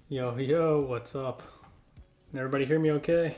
Yo, yo, what's up? Can everybody hear me okay?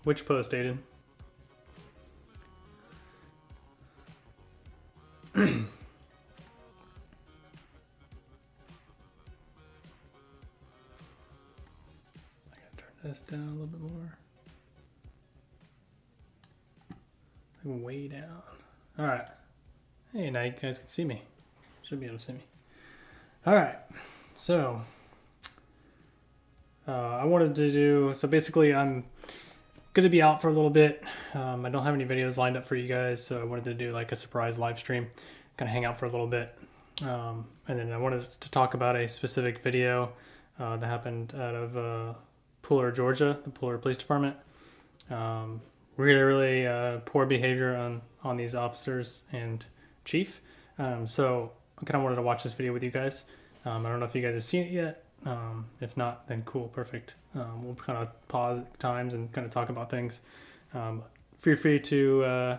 Which post, Aiden? I gotta turn this down a little bit more. Like way down. Alright. Hey, now you guys can see me. Should be able to see me. Alright. So, I wanted to do... So basically, I'm going to be out for a little bit. I don't have any videos lined up for you guys, so I wanted to do like a surprise live stream. Kind of hang out for a little bit. And then I wanted to talk about a specific video that happened out of Pooler, Georgia, the Pooler Police Department. Really poor behavior on these officers and chief. So I kind of wanted to watch this video with you guys. I don't know if you guys have seen it yet. If not, then cool, perfect. We'll kind of pause at times and kind of talk about things. Feel free to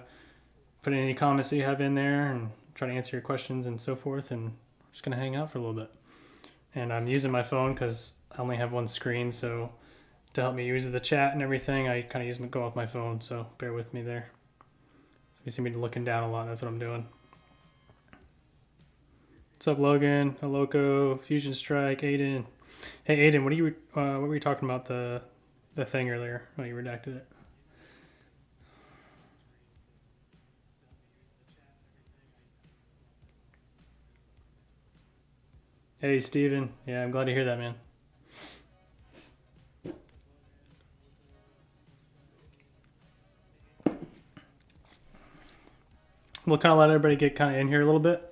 put any comments that you have in there and try to answer your questions and so forth. And I'm just going to hang out for a little bit. And I'm using my phone because I only have one screen, so to help me use the chat and everything, I kind of go off my phone, so bear with me there. So you see me looking down a lot, that's what I'm doing. What's up, Logan, Aloco, Fusion Strike, Aiden. Hey, Aiden, what were you talking about the thing earlier? Oh, you redacted it. Hey, Steven. Yeah, I'm glad to hear that, man. We'll kind of let everybody get kind of in here a little bit,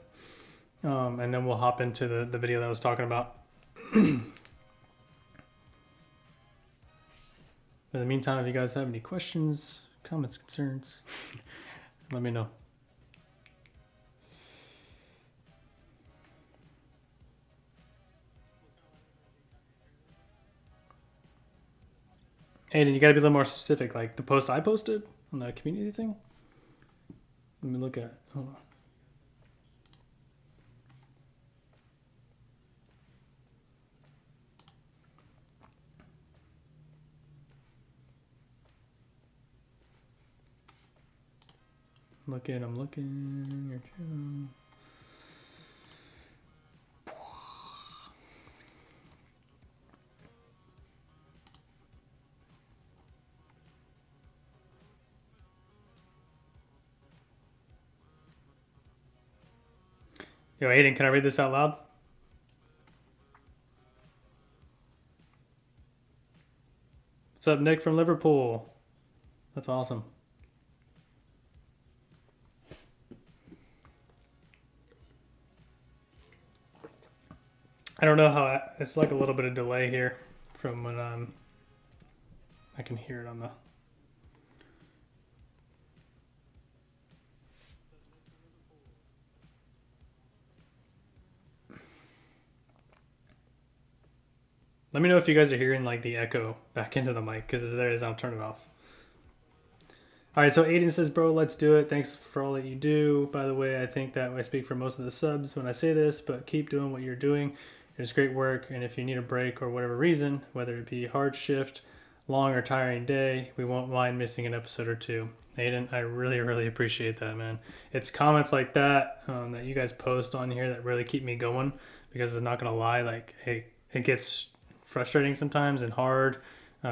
and then we'll hop into the video that I was talking about. In the meantime, if you guys have any questions, comments, concerns, let me know. Aiden, you gotta be a little more specific, like the post I posted on the community thing. Let me look at it. Hold on. I'm looking. Your channel. Yo, Aiden, can I read this out loud? What's up, Nick from Liverpool? That's awesome. I don't know how it's like a little bit of delay here from when I can hear it on the. Let me know if you guys are hearing like the echo back into the mic, because if there is, I'll turn it off. All right, so Aiden says, bro, let's do it. Thanks for all that you do. By the way, I think that I speak for most of the subs when I say this, but keep doing what you're doing. It's great work, and if you need a break or whatever reason, whether it be hard shift, long or tiring day, we won't mind missing an episode or two. Aiden, I really appreciate that, man. It's comments like that that you guys post on here that really keep me going, because I'm not going to lie, like, it gets frustrating sometimes and hard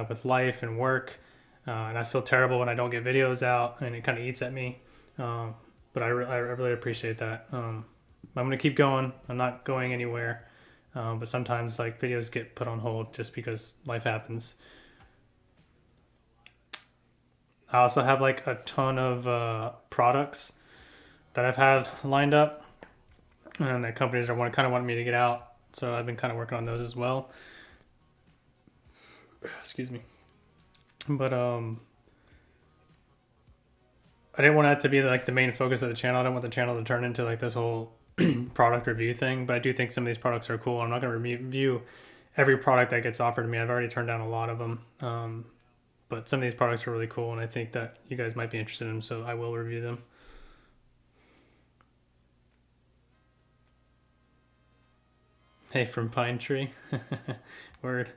with life and work. And I feel terrible when I don't get videos out, and it kind of eats at me. But I really appreciate that. I'm going to keep going. I'm not going anywhere. But sometimes like videos get put on hold just because life happens. I also have like a ton of products that I've had lined up, and that companies are kind of wanting me to get out. So I've been kind of working on those as well. Excuse me. But I didn't want that to be like the main focus of the channel. I don't want the channel to turn into like this whole product review thing. But I do think some of these products are cool. I'm not going to review every product that gets offered to me. I've already turned down a lot of them. But some of these products are really cool, and I think that you guys might be interested in them, so I will review them. Hey, from Pine Tree. Word.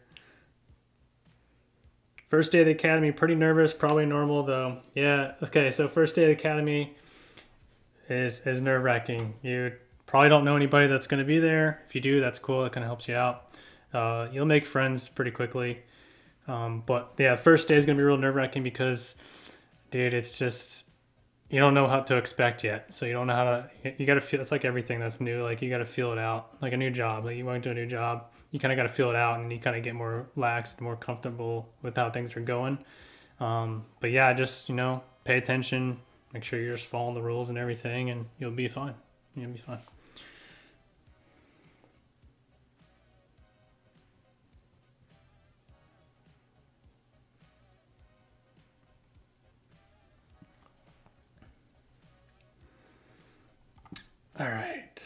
First day of the academy, pretty nervous, probably normal though. Yeah, okay, so first day of the academy is nerve-wracking. You probably don't know anybody that's going to be there. If you do, that's cool. That kind of helps you out. You'll make friends pretty quickly. But yeah, first day is going to be real nerve-wracking because, dude, it's just, you don't know how to expect yet. So you don't know how to, you got to feel, it's like everything that's new. Like you got to feel it out. Like a new job, like you went to a new job, you kind of got to feel it out and you kind of get more relaxed, more comfortable with how things are going. But yeah, just, pay attention, make sure you're just following the rules and everything, and you'll be fine. You'll be fine. All right.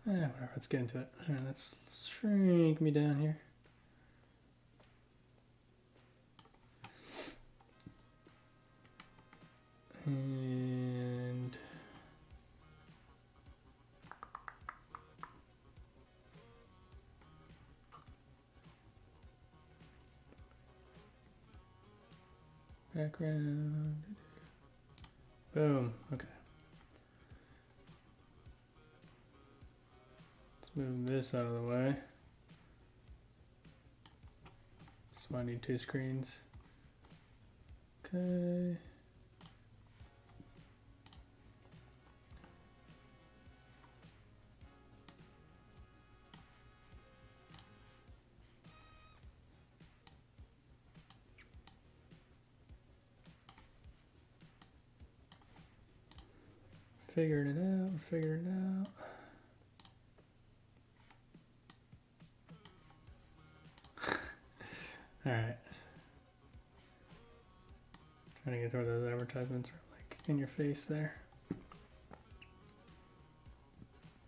Yeah, whatever. Let's get into it. All right, let's shrink me down here. And background. Boom. Okay. Let's move this out of the way. So I need 2 screens. Okay. Figuring it out, figuring it out. All right. Trying to get where those advertisements are like in your face there.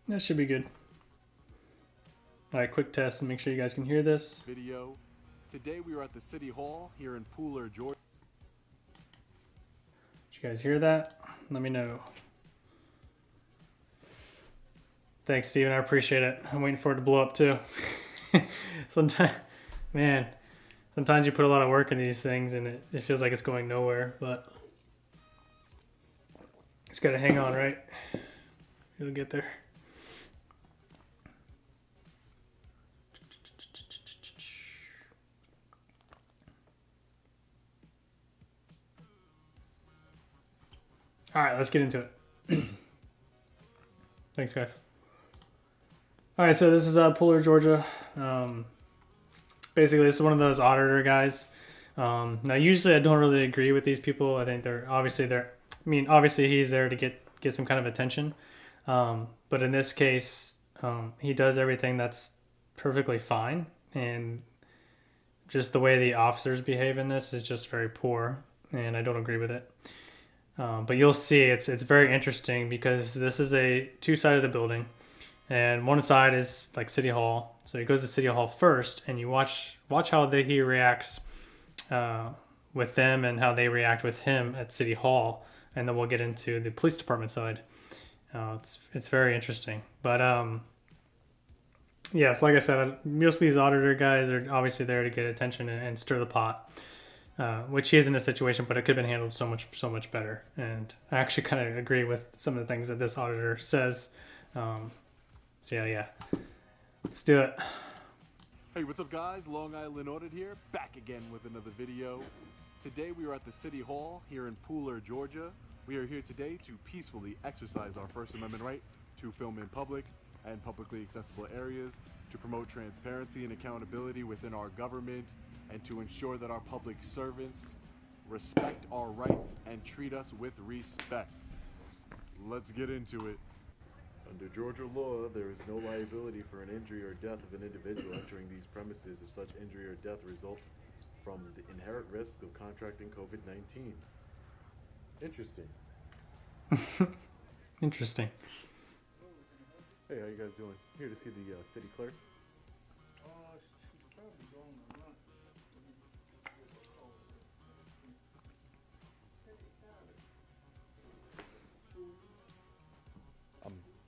That should be good. All right, quick test and make sure you guys can hear this. Video. Today we are at the City Hall here in Pooler, Georgia. Did you guys hear that? Let me know. Thanks, Steven. I appreciate it. I'm waiting for it to blow up too. Sometimes you put a lot of work in these things and it feels like it's going nowhere, but it's got to hang on, right? It'll get there. All right, let's get into it. Thanks, guys. All right, so this is Pooler, Georgia. Basically, this is one of those auditor guys. Now, usually I don't really agree with these people. I think obviously he's there to get some kind of attention. But in this case, he does everything that's perfectly fine. And just the way the officers behave in this is just very poor. And I don't agree with it. But you'll see it's very interesting because this is a 2-sided building. And one side is like City Hall. So he goes to City Hall first, and you watch how he reacts with them and how they react with him at City Hall. And then we'll get into the police department side. It's very interesting. But yes, like I said, most of these auditor guys are obviously there to get attention and stir the pot. Which he is in a situation, but it could have been handled so much better. And I actually kind of agree with some of the things that this auditor says. So yeah, let's do it. Hey, what's up guys? Long Island Audit here, back again with another video. Today we are at the City Hall here in Pooler, Georgia. We are here today to peacefully exercise our First Amendment right to film in public and publicly accessible areas, to promote transparency and accountability within our government, and to ensure that our public servants respect our rights and treat us with respect. Let's get into it. Under Georgia law, there is no liability for an injury or death of an individual entering these premises if such injury or death results from the inherent risk of contracting COVID-19. Interesting. Interesting. Hey, how you guys doing? Here to see the city clerk. She's probably going to lunch.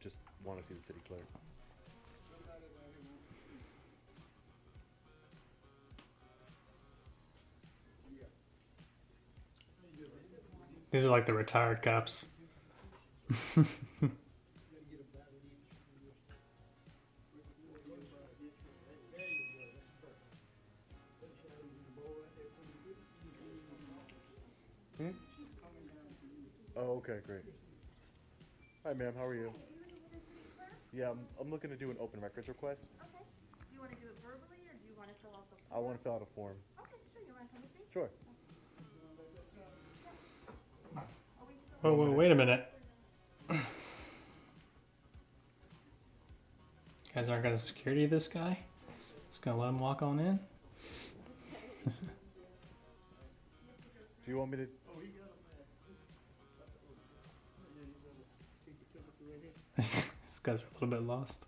Just want to see the city clerk. These are like the retired cops. Oh, okay, great. Hi, ma'am. How are you? Yeah, I'm looking to do an open records request. Okay. Do you want to do it verbally or do you want to fill out the I form? want to fill out a form. Okay, sure. You want to come with me? Sure. Are we still Whoa, wait a minute. You guys aren't gonna security this guy? Just gonna let him walk on in? Do you want me to? This guy's a little bit lost.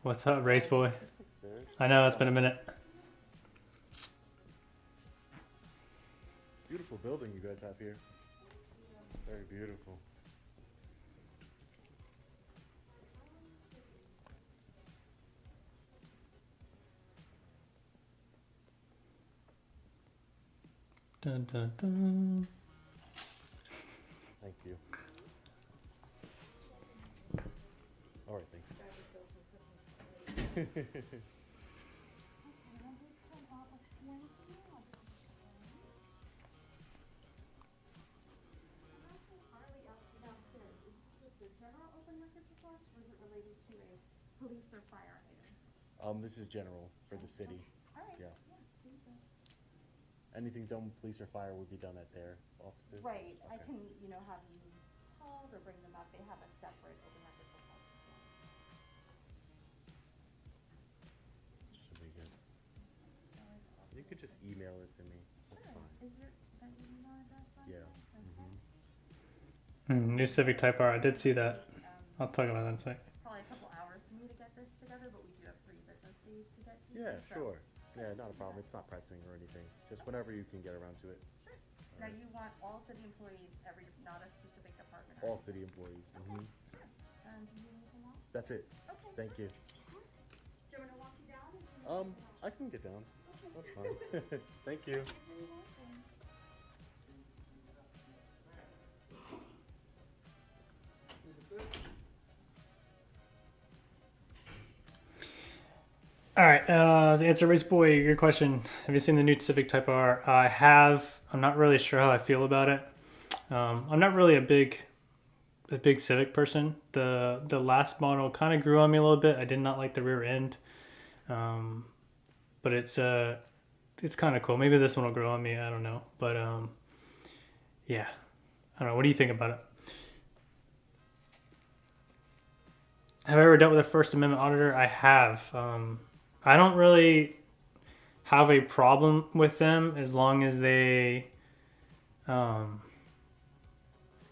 What's up, race boy? I know, it's been a minute. Beautiful building you guys have here. Very beautiful. Dun, dun, dun. Thank you. All right, thanks. Harley up downstairs? Is this just a general open records request or is it related to a police or fire item? This is general for the city. All right. Yeah. Please do. Anything done with police or fire would be done at their offices. Right. I Okay. can, have you called or bring them up. They have a separate open records request. Should be good. You could just email it to me. That's Sure. fine. Is your email address on Yeah. there? Okay. New Civic Type R, I did see that. Um, I'll talk about that in a sec. Probably a couple hours for me to get this together, but we do have 3 business days to get to. Yeah, so- sure. Yeah, not a problem. It's not pressing or anything. Just whenever you can get around to it. Sure. Now you want all city employees, not a specific department. All city employees. Sure. And do you need anything else? That's it. Okay. Thank you. Do you want me to walk you down? Or do you want me to I can get down. Okay. That's fine. Thank you. You're welcome. All right, to answer Race Boy, your question, have you seen the new Civic Type R? I have. I'm not really sure how I feel about it. I'm not really a big Civic person. The last model kind of grew on me a little bit. I did not like the rear end, but it's kind of cool. Maybe this one will grow on me. I don't know, but yeah, I don't know. What do you think about it? Have I ever dealt with a First Amendment auditor? I have. I don't really have a problem with them as long as they aren't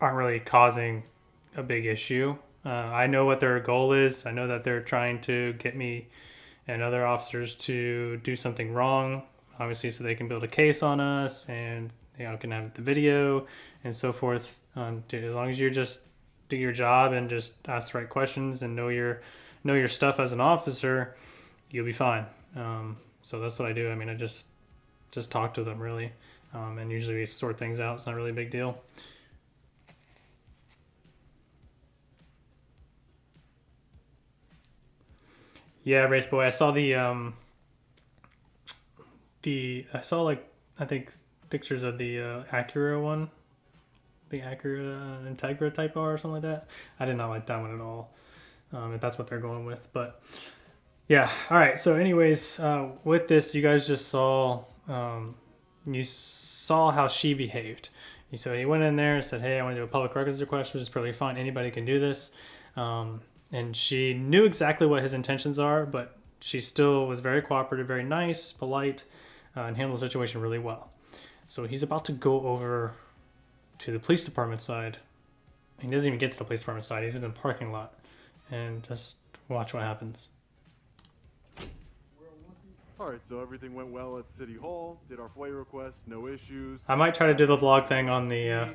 really causing a big issue. I know what their goal is. I know that they're trying to get me and other officers to do something wrong, obviously, so they can build a case on us and can have the video and so forth. As long as you just do your job and just ask the right questions and know your stuff as an officer, you'll be fine. So that's what I do. I mean, I just talk to them really, and usually we sort things out. It's not really a big deal. Yeah, Race Boy. I saw I saw like I think pictures of the Acura one, the Acura Integra Type R or something like that. I did not like that one at all. If that's what they're going with, but yeah. All right. So, anyways, with this, you guys just saw how she behaved. So he went in there and said, "Hey, I want to do a public records request, which is perfectly fine. Anybody can do this." And she knew exactly what his intentions are, but she still was very cooperative, very nice, polite, and handled the situation really well. So he's about to go over to the police department side. He doesn't even get to the police department side. He's in the parking lot, and just watch what happens. All right, so everything went well at City Hall. Did our FOIA request, no issues. I might try to do the vlog thing on the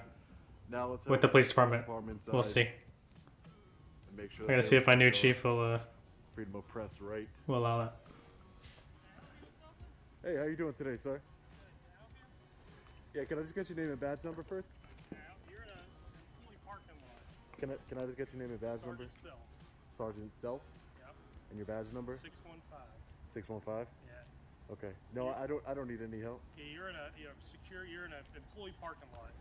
now let's with the police department. We'll see. Make sure I gotta see if my new chief will freedom of press right. will allow that. Hey, how you doing today, sir? Yeah, can I just get your name and badge number first? You're in a employee parking lot. Can I just get your name and badge number? Sergeant Self. Sergeant Self. Yep. And your badge number? 615. 615. Yeah. Okay. No, I don't need any help. Yeah, you're in a you're in an employee parking lot.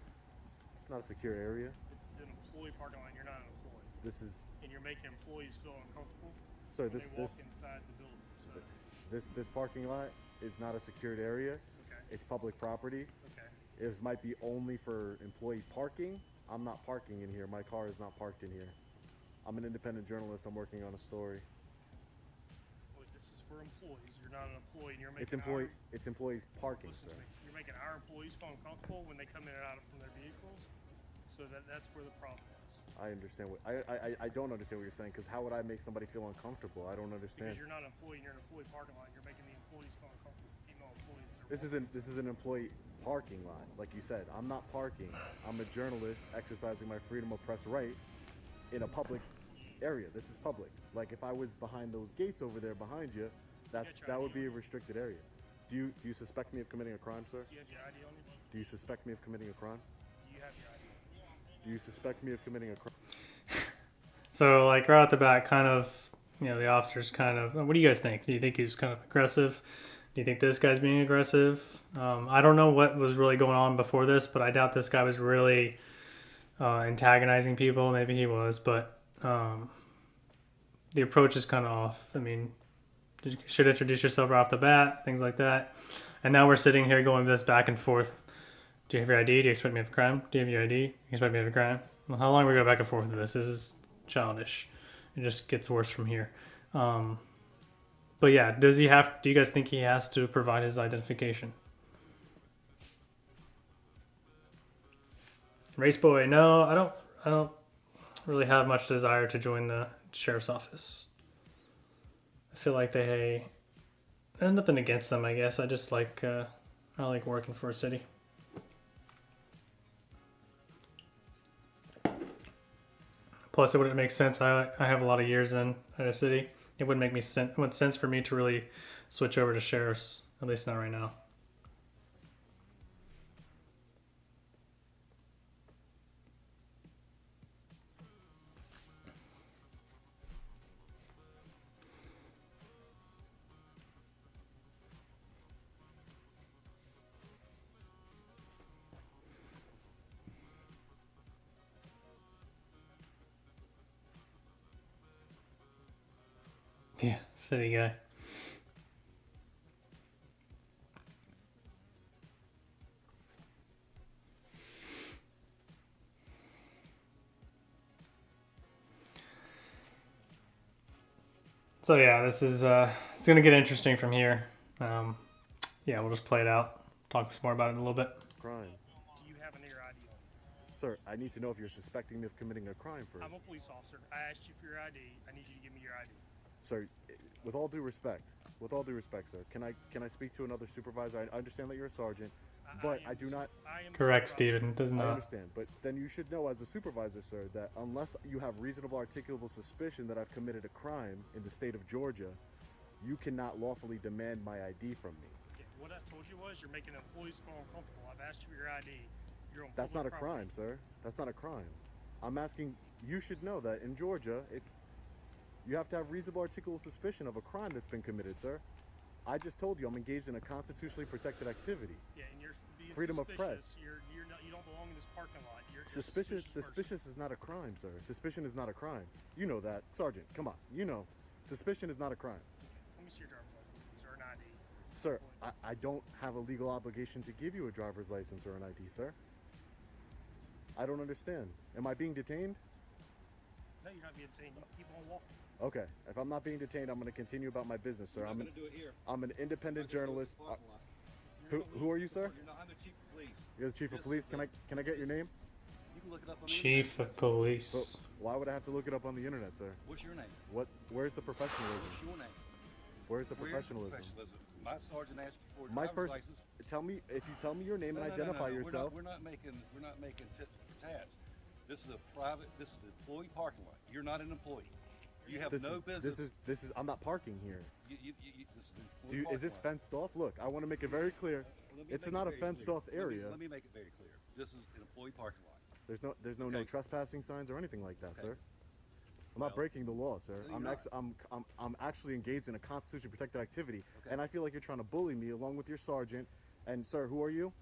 It's not a secure area. It's an employee parking lot and you're not an employee. This is And you're making employees feel uncomfortable sorry, when this they walk inside the building. So this parking lot is not a secured area. okay. It's public property. Okay. It might be only for employee parking. I'm not parking in here. My car is not parked in here. I'm an independent journalist. I'm working on a story. Well, this is for employees. You're not an employee and you're making It's employees parking, listen sir. to me. You're making our employees feel uncomfortable when they come in and out from their vehicles. So that's where the problem is. I understand what I don't understand what you're saying, because how would I make somebody feel uncomfortable? I don't Because understand. you're not an employee and you're in an employee parking lot and you're making the employees feel uncomfortable. Female employees that are This is an employee parking lot, like you said. I'm not parking. I'm a journalist exercising my freedom of press right in a public area. This is public. Like if I was behind those gates over there behind you, that would be a restricted area. Do you suspect me of committing a crime, sir? Do you have your ID on you? Do you suspect me of committing a crime? Do you have your ID? Do you suspect me of committing a crime? So like right off the bat, kind of, the officer's kind of. What do you guys think? Do you think he's kind of aggressive? Do you think this guy's being aggressive? I don't know what was really going on before this, but I doubt this guy was really antagonizing people. Maybe he was, but the approach is kind of off. I mean, you should introduce yourself right off the bat, things like that. And now we're sitting here going this back and forth. Do you have your ID? Do you expect me to have a crime? Do you have your ID? Do you expect me to have a crime? Well, how long are we going back and forth with this? This is childish. It just gets worse from here. But yeah, do you guys think he has to provide his identification? Race boy, no, I don't really have much desire to join the sheriff's office. I feel like there's nothing against them, I guess. I just like, I like working for a city. Plus, it wouldn't make sense. I have a lot of years in at a city. It wouldn't make sense for me to really switch over to sheriff's, at least not right now. Yeah, city guy. So yeah, this is it's gonna get interesting from here. Yeah, we'll just play it out. Talk some more about it in a little bit. Crime. Do you have an your ID on you? Sir, I need to know if you're suspecting me of committing a crime first. I'm a police officer. I asked you for your ID. I need you to give me your ID. Sir, with all due respect, sir, can I speak to another supervisor? I understand that you're a sergeant, but I do not. Correct, Stephen. Does I not. understand, but then you should know as a supervisor, sir, that unless you have reasonable articulable suspicion that I've committed a crime in the state of Georgia, you cannot lawfully demand my ID from me. Yeah, what I told you was you're making employees feel uncomfortable. I've asked you for your ID. You're on That's not a public property. crime, sir. That's not a crime. I'm asking. You should know that in Georgia, you have to have reasonable articulable suspicion of a crime that's been committed, sir. I just told you I'm engaged in a constitutionally protected activity. Yeah, and you're being Freedom of suspicious. press. You're not, you don't belong in this parking lot. You're a Suspicious suspicious person. is not a crime, sir. Suspicion is not a crime. You know that. Sergeant, come on. You know. Suspicion is not a crime. Let me see your driver's license, please, or an ID. Sir, I don't have a legal obligation to give you a driver's license or an ID, sir. I don't understand. Am I being detained? No, you're not being detained. You keep on walking. Okay. If I'm not being detained, I'm going to continue about my business, sir. We're not going to do it here. I'm an independent We're not gonna do it journalist. in the parking lot. Who are you, sir? You're not, I'm the chief of police. You're the chief of This police. is Can I get your name? You can look it up on the Chief internet. of police. So, why would I have to look it up on the internet, sir? What's your name? Where's the professionalism? What's your name? Where's the Where's professionalism? My sergeant asked you for a My driver's first. license. Tell me if you tell me your name No, and no, identify no, no. yourself. We're not making tits for tats. This is this is an employee parking lot. You're not an employee. You have no business. This is. I'm not parking here. This is an employee Is this parking lot. fenced off? Look, I want to make it very clear. Let me It's make not it a very fenced clear. off area. Let me make it very clear. This is an employee parking lot. There's no Okay. trespassing signs or anything like that, Okay. sir. I'm not Well, breaking the law, sir. no, you're I'm actually engaged in a constitution protected activity, Okay. and I feel like you're trying to bully me along with your sergeant. And sir, who are you?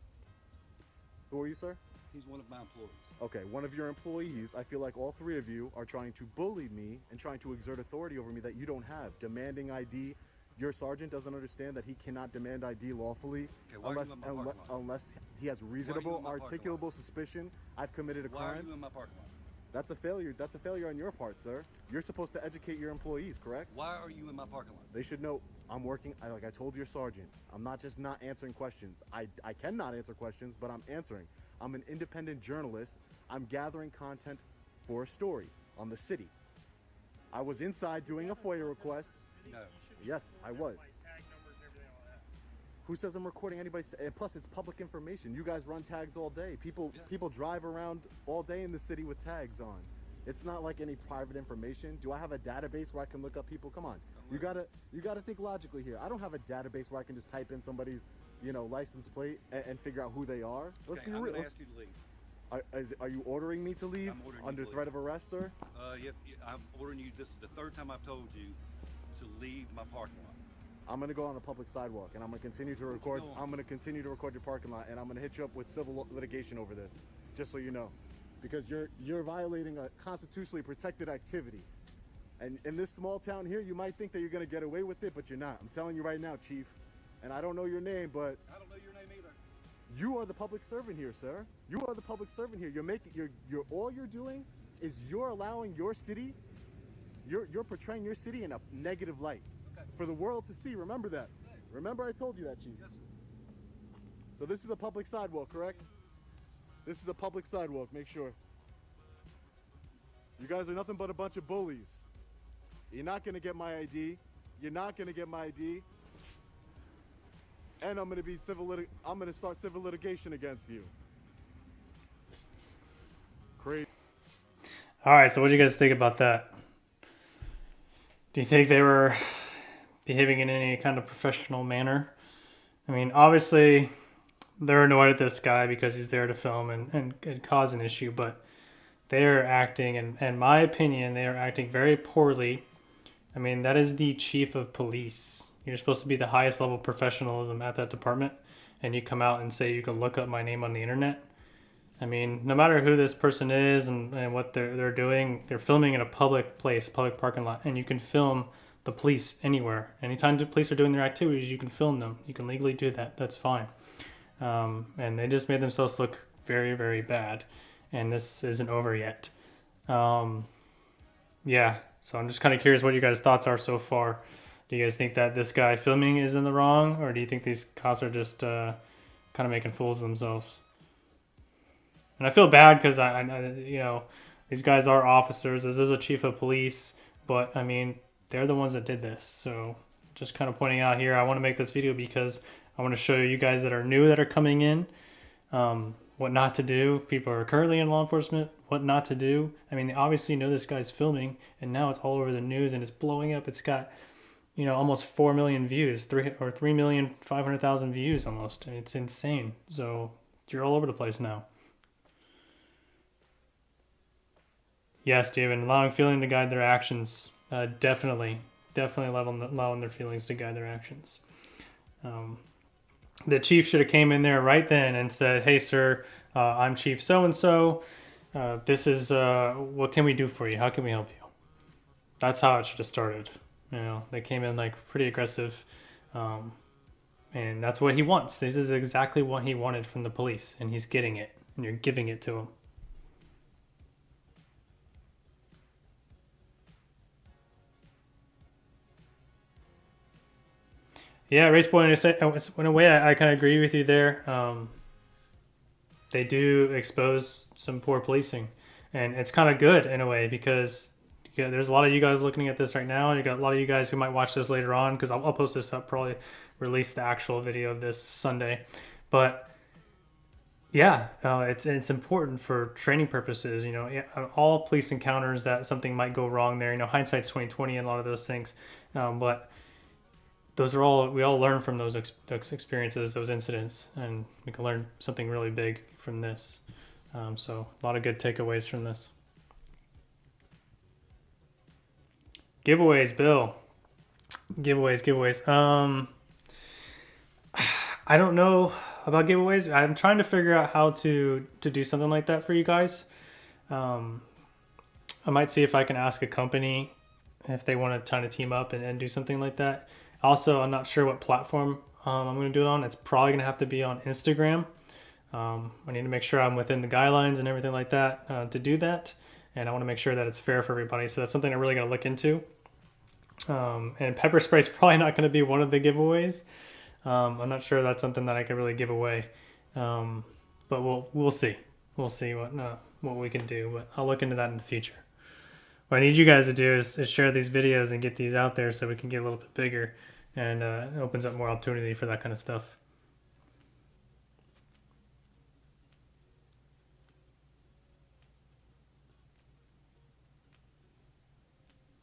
Who are you, sir? He's one of my employees. Okay, one of your employees. I feel like all three of you are trying to bully me and trying to exert authority over me that you don't have. Demanding ID. Your sergeant doesn't understand that he cannot demand ID lawfully Okay, why are you in my parking lot? unless he has reasonable, in my parking articulable suspicion I've committed a Why are crime. you in my parking lot? That's a failure. That's a failure on your part, sir. You're supposed to educate your employees, correct? Why are you in my parking lot? They should know I'm working. Like I told your sergeant, I'm not just not answering questions. I cannot answer questions, but I'm answering. I'm an independent journalist. I'm gathering content for a story on the city. I was inside doing a FOIA request. No. Yes, I was. Tag numbers and everything like that. Who says I'm recording anybody's? And plus, it's public information. You guys run tags all day. People drive around all day in the city with tags on. It's not like any private information. Do I have a database where I can look up people? Come on, you gotta think logically here. I don't have a database where I can just type in somebody's, license plate and figure out who they are. Let's Okay, be I'm real. going to ask you to leave. Are you ordering me to leave I'm ordering you under to threat leave. of arrest, sir? I'm ordering you. This is the third time I've told you to leave my parking lot. I'm gonna go on a public sidewalk and I'm gonna continue to record. I'm gonna continue to record your parking lot and I'm gonna hit you up with civil litigation over this, just so you know, because you're violating a constitutionally protected activity. And in this small town here, you might think that you're gonna get away with it, but you're not. I'm telling you right now, Chief. And I don't know your name, but I don't know your name either. you are the public servant here, sir. You are the public servant here. You're all you're doing is you're allowing your city, you're portraying your city in a negative light for the world to see. Remember that. Remember I told you that, Chief. Yes, sir. So this is a public sidewalk, correct? This is a public sidewalk, make sure. You guys are nothing but a bunch of bullies. You're not gonna get my ID. You're not gonna get my ID. And I'm gonna start civil litigation against you. Crazy. All right, so what do you guys think about that? Do you think they were behaving in any kind of professional manner? I mean, obviously, they're annoyed at this guy because he's there to film and cause an issue, but they are acting, in my opinion, they are acting very poorly. I mean, that is the chief of police. You're supposed to be the highest level of professionalism at that department, and you come out and say you can look up my name on the internet. I mean, no matter who this person is and what they're doing, they're filming in a public place, public parking lot, and you can film the police anywhere. Anytime the police are doing their activities, you can film them. You can legally do that. That's fine. And they just made themselves look very, very bad. And this isn't over yet. Yeah, so I'm just kind of curious what you guys' thoughts are so far. Do you guys think that this guy filming is in the wrong, or do you think these cops are just kind of making fools of themselves? And I feel bad because these guys are officers. This is a chief of police, but I mean, they're the ones that did this. So just kind of pointing out here, I want to make this video because I want to show you guys that are new, that are coming in, what not to do. People are currently in law enforcement, what not to do. I mean, they obviously know this guy's filming, and now it's all over the news and it's blowing up. It's got, almost 4 million views, 3,500,000 views almost. And it's insane. So you're all over the place now. Yes, Steven, allowing feeling to guide their actions. Definitely allowing their feelings to guide their actions. The chief should have came in there right then and said, "Hey, sir, I'm Chief so-and-so. This is, what can we do for you? How can we help you?" That's how it should have started. They came in like pretty aggressive. And that's what he wants. This is exactly what he wanted from the police, and he's getting it, and you're giving it to him. Yeah, Race Boy, in a way, I kind of agree with you there. They do expose some poor policing, and it's kind of good in a way because there's a lot of you guys looking at this right now, and you got a lot of you guys who might watch this later on because I'll post this up, probably release the actual video of this Sunday, but yeah, it's important for training purposes. You know, all police encounters that something might go wrong there. You know, hindsight's 2020 and a lot of those things, but those are all we all learn from those experiences, those incidents, and we can learn something really big from this. So a lot of good takeaways from this. Giveaways, Bill. Giveaways. I don't know about giveaways. I'm trying to figure out how to do something like that for you guys. I might see if I can ask a company if they want to kind of team up and do something like that. Also, I'm not sure what platform I'm going to do it on. It's probably going to have to be on Instagram. I need to make sure I'm within the guidelines and everything like that to do that. And I want to make sure that it's fair for everybody. So that's something I'm really going to look into. And pepper spray is probably not going to be one of the giveaways. I'm not sure that's something that I can really give away. But we'll see. We'll see what we can do. But I'll look into that in the future. What I need you guys to do is share these videos and get these out there so we can get a little bit bigger, and it opens up more opportunity for that kind of stuff.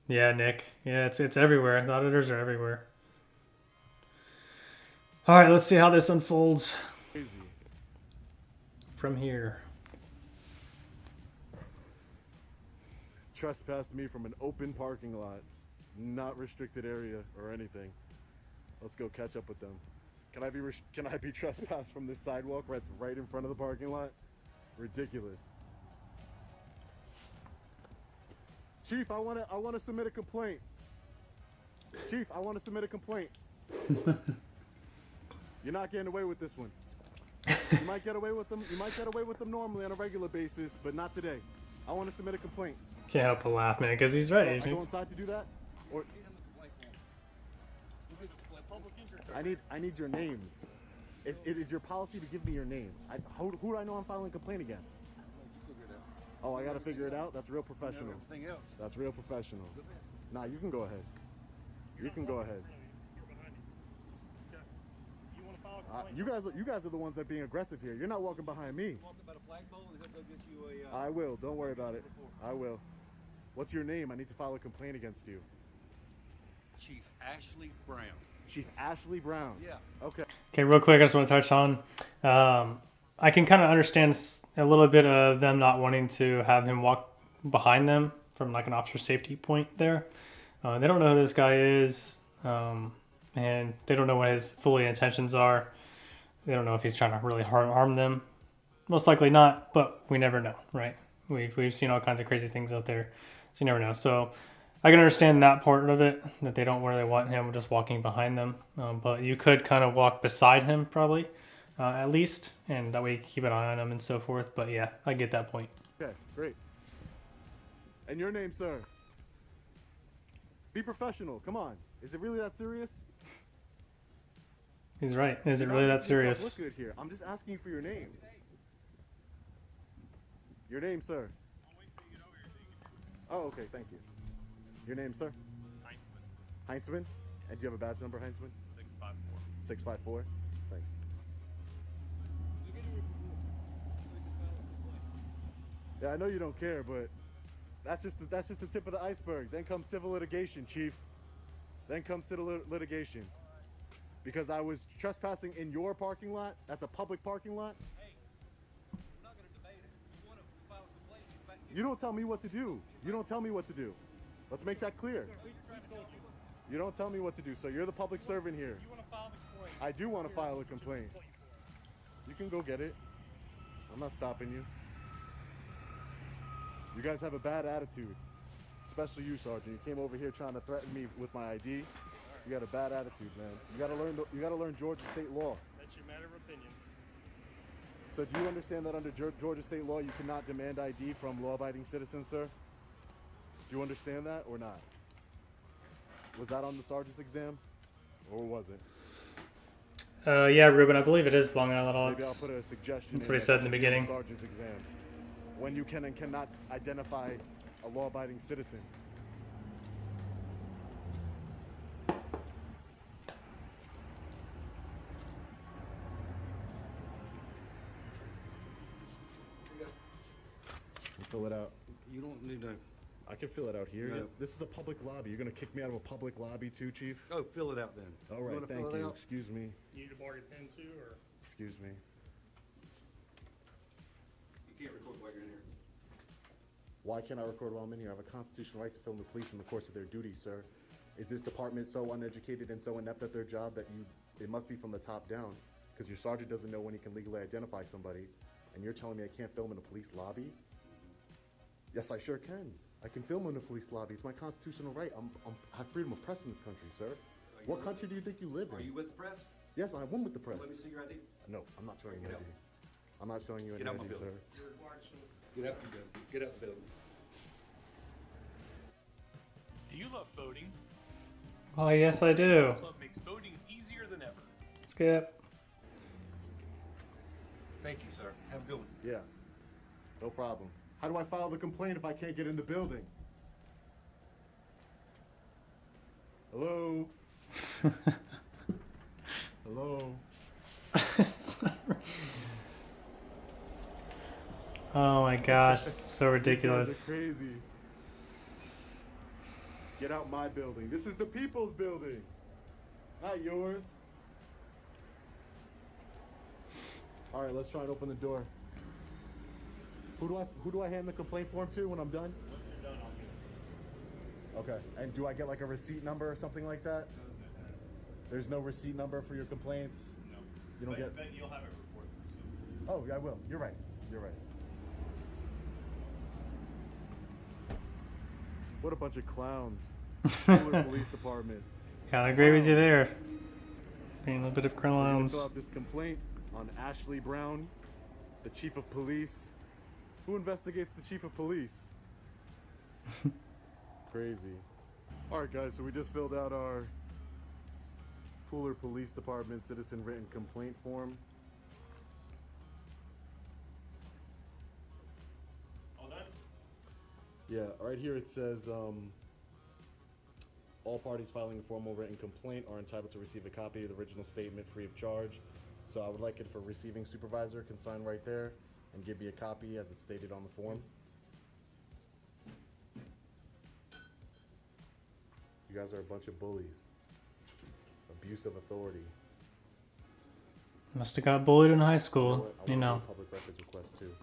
Yeah, Nick. Yeah, it's everywhere. The auditors are everywhere. All right, let's see how this unfolds Crazy. from here. Trespassed me from an open parking lot, not restricted area or anything. Let's go catch up with them. Can I be trespassed from this sidewalk that's right in front of the parking lot? Ridiculous. Chief, I want to submit a complaint. Chief, I want to submit a complaint. You're not getting away with this one. You might get away with them. You might get away with them normally on a regular basis, but not today. I want to submit a complaint. Can't help but laugh, man, because he's right. I go inside to do that, or I need your names. It is your policy to give me your name. Who do I know I'm filing a complaint against? Oh, I gotta figure it out. That's real professional. Everything else. That's real professional. Nah, you can go ahead. You can go ahead. You want to file a complaint? You guys are the ones that are being aggressive here. You're not walking behind me. Talk about a flagpole and he'll go get you a. I will. Don't worry about it. I will. What's your name? I need to file a complaint against you. Chief Ashley Brown. Chief Ashley Brown. Yeah. Okay. Okay, real quick, I just want to touch on. I can kind of understand a little bit of them not wanting to have him walk behind them from like an officer safety point there. They don't know who this guy is, and they don't know what his fully intentions are. They don't know if he's trying to really harm them. Most likely not, but we never know, right? We've seen all kinds of crazy things out there, so you never know. So I can understand that part of it, that they don't really want him just walking behind them. But you could kind of walk beside him probably, at least, and that way you can keep an eye on him and so forth. But yeah, I get that point. Okay, great. And your name, sir? Be professional. Come on. Is it really that serious? He's right. Is it You're really not that making yourself serious? Look good here. I'm just asking you for your name. Your name, sir? Oh, okay. Thank you. Your name, sir? Heinzman. And do you have a badge number, Heinzman? 654. 654. Thanks. Yeah, I know you don't care, but that's just the tip of the iceberg. Then comes civil litigation, Chief. Then comes civil litigation. Because I was trespassing in your parking lot. That's a public parking lot. Hey, we're not going to debate it. You want to file a complaint? You don't tell me what to do. You don't tell me what to do. Let's make that clear. You don't tell me what to do. So you're the public servant here. You want to file the complaint? I do want to file a complaint. You can go get it. I'm not stopping you. You guys have a bad attitude. Especially you, Sergeant. You came over here trying to threaten me with my ID. You got a bad attitude, man. You gotta learn Georgia state law. That's your matter of opinion. So do you understand that under Georgia state law you cannot demand ID from law-abiding citizens, sir? Do you understand that or not? Was that on the sergeant's exam or was it? Yeah, Ruben, I believe it is Long Island. Maybe I'll put a suggestion. That's in what he that said in you the should be on beginning. Sergeant's exam. When you can and cannot identify a law-abiding citizen. Fill it out. You don't need to. I can fill it out here. No. This is a public lobby. You're gonna kick me out of a public lobby too, Chief? Oh, fill it out then. All right, wanna thank fill it you. out? Excuse me. You need to borrow your pen too, or? Excuse me. You can't record while you're in here. Why can't I record while I'm in here? I have a constitutional right to film the police in the course of their duty, sir. Is this department so uneducated and so inept at their job that it must be from the top down? Because your sergeant doesn't know when he can legally identify somebody, and you're telling me I can't film in a police lobby? Yes, I sure can. I can film in a police lobby. It's my constitutional right. I have freedom of press in this country, sir. What country do you think you live in? Are you with the press? Yes, I'm one with the press. Let me see your ID. No, I'm not showing you Get ID. out. I'm not showing you any Get out my ID, building. sir. You're required to. Get out the building. Get out the building. Do you love boating? Oh, yes, I do. Club makes boating easier than ever. Skip. Thank you, sir. Have a good one. Yeah, no problem. How do I file the complaint if I can't get in the building? Hello? Hello? Oh my gosh, it's so These guys ridiculous. are crazy. Get out my building. This is the people's building, not yours. All right, let's try and open the door. Who do I hand the complaint form to when I'm done? Once you're done, I'll get it. Okay, and do I get like a receipt number or something like that? There's no receipt number for your complaints? No. You don't get... But you'll have it recorded. Oh, yeah, I will. You're right. You're right. What a bunch of clowns. Fuller Police Department. Gotta agree with you there. Being a little bit of We're gonna clowns. fill out this complaint on Ashley Brown, the Chief of Police. Who investigates the Chief of Police? Crazy. Alright guys, so we just filled out our Pooler Police Department Citizen Written Complaint form. All done? Yeah, right here it says, all parties filing a formal written complaint are entitled to receive a copy of the original statement free of charge. So I would like it for receiving supervisor can sign right there and give me a copy as it's stated on the form. You guys are a bunch of bullies. Abuse of authority. Must have got bullied in high You know school, what? I you wanna do know. a public records request too.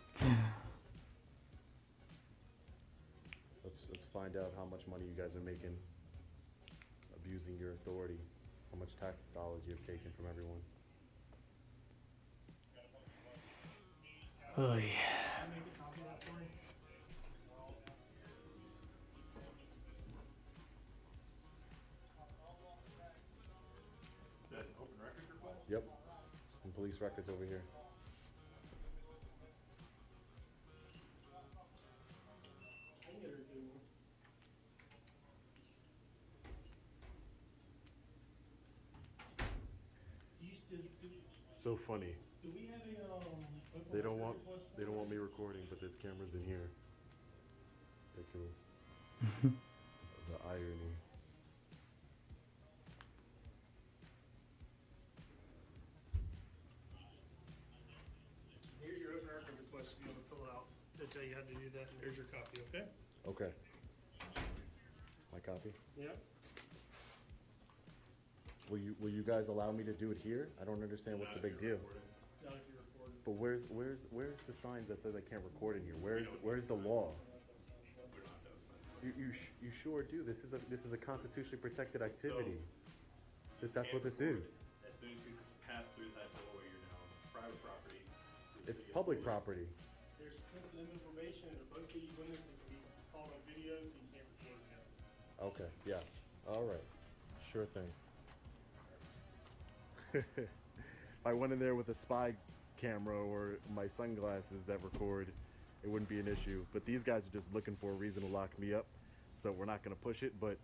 Let's find out how much money you guys are making abusing your authority. How much tax dollars you've taken from everyone. Oy. Is that an open records request? Yep. Some police records over here. So funny. Do we have a, open They don't records want request they don't form? want me recording, but there's cameras in here. Ridiculous. The irony. Here's your open records request if you want to fill it out. They tell you how to do that, and here's your copy, okay? Okay. My copy. Yeah. Will you guys allow me to do it here? I don't understand what's the big deal. Not if you're recording. But where's the signs that says I can't record in here? Where's the law? You sure do. This is a constitutionally protected activity. That's what this is. As soon as you pass through that doorway, you're now private property. It's public property. There's sensitive information, and both of you women can be called on video, so you can't record them. Okay. Yeah. All right. Sure thing. If I went in there with a spy camera or my sunglasses that record, it wouldn't be an issue. But these guys are just looking for a reason to lock me up, so we're not going to push it. But,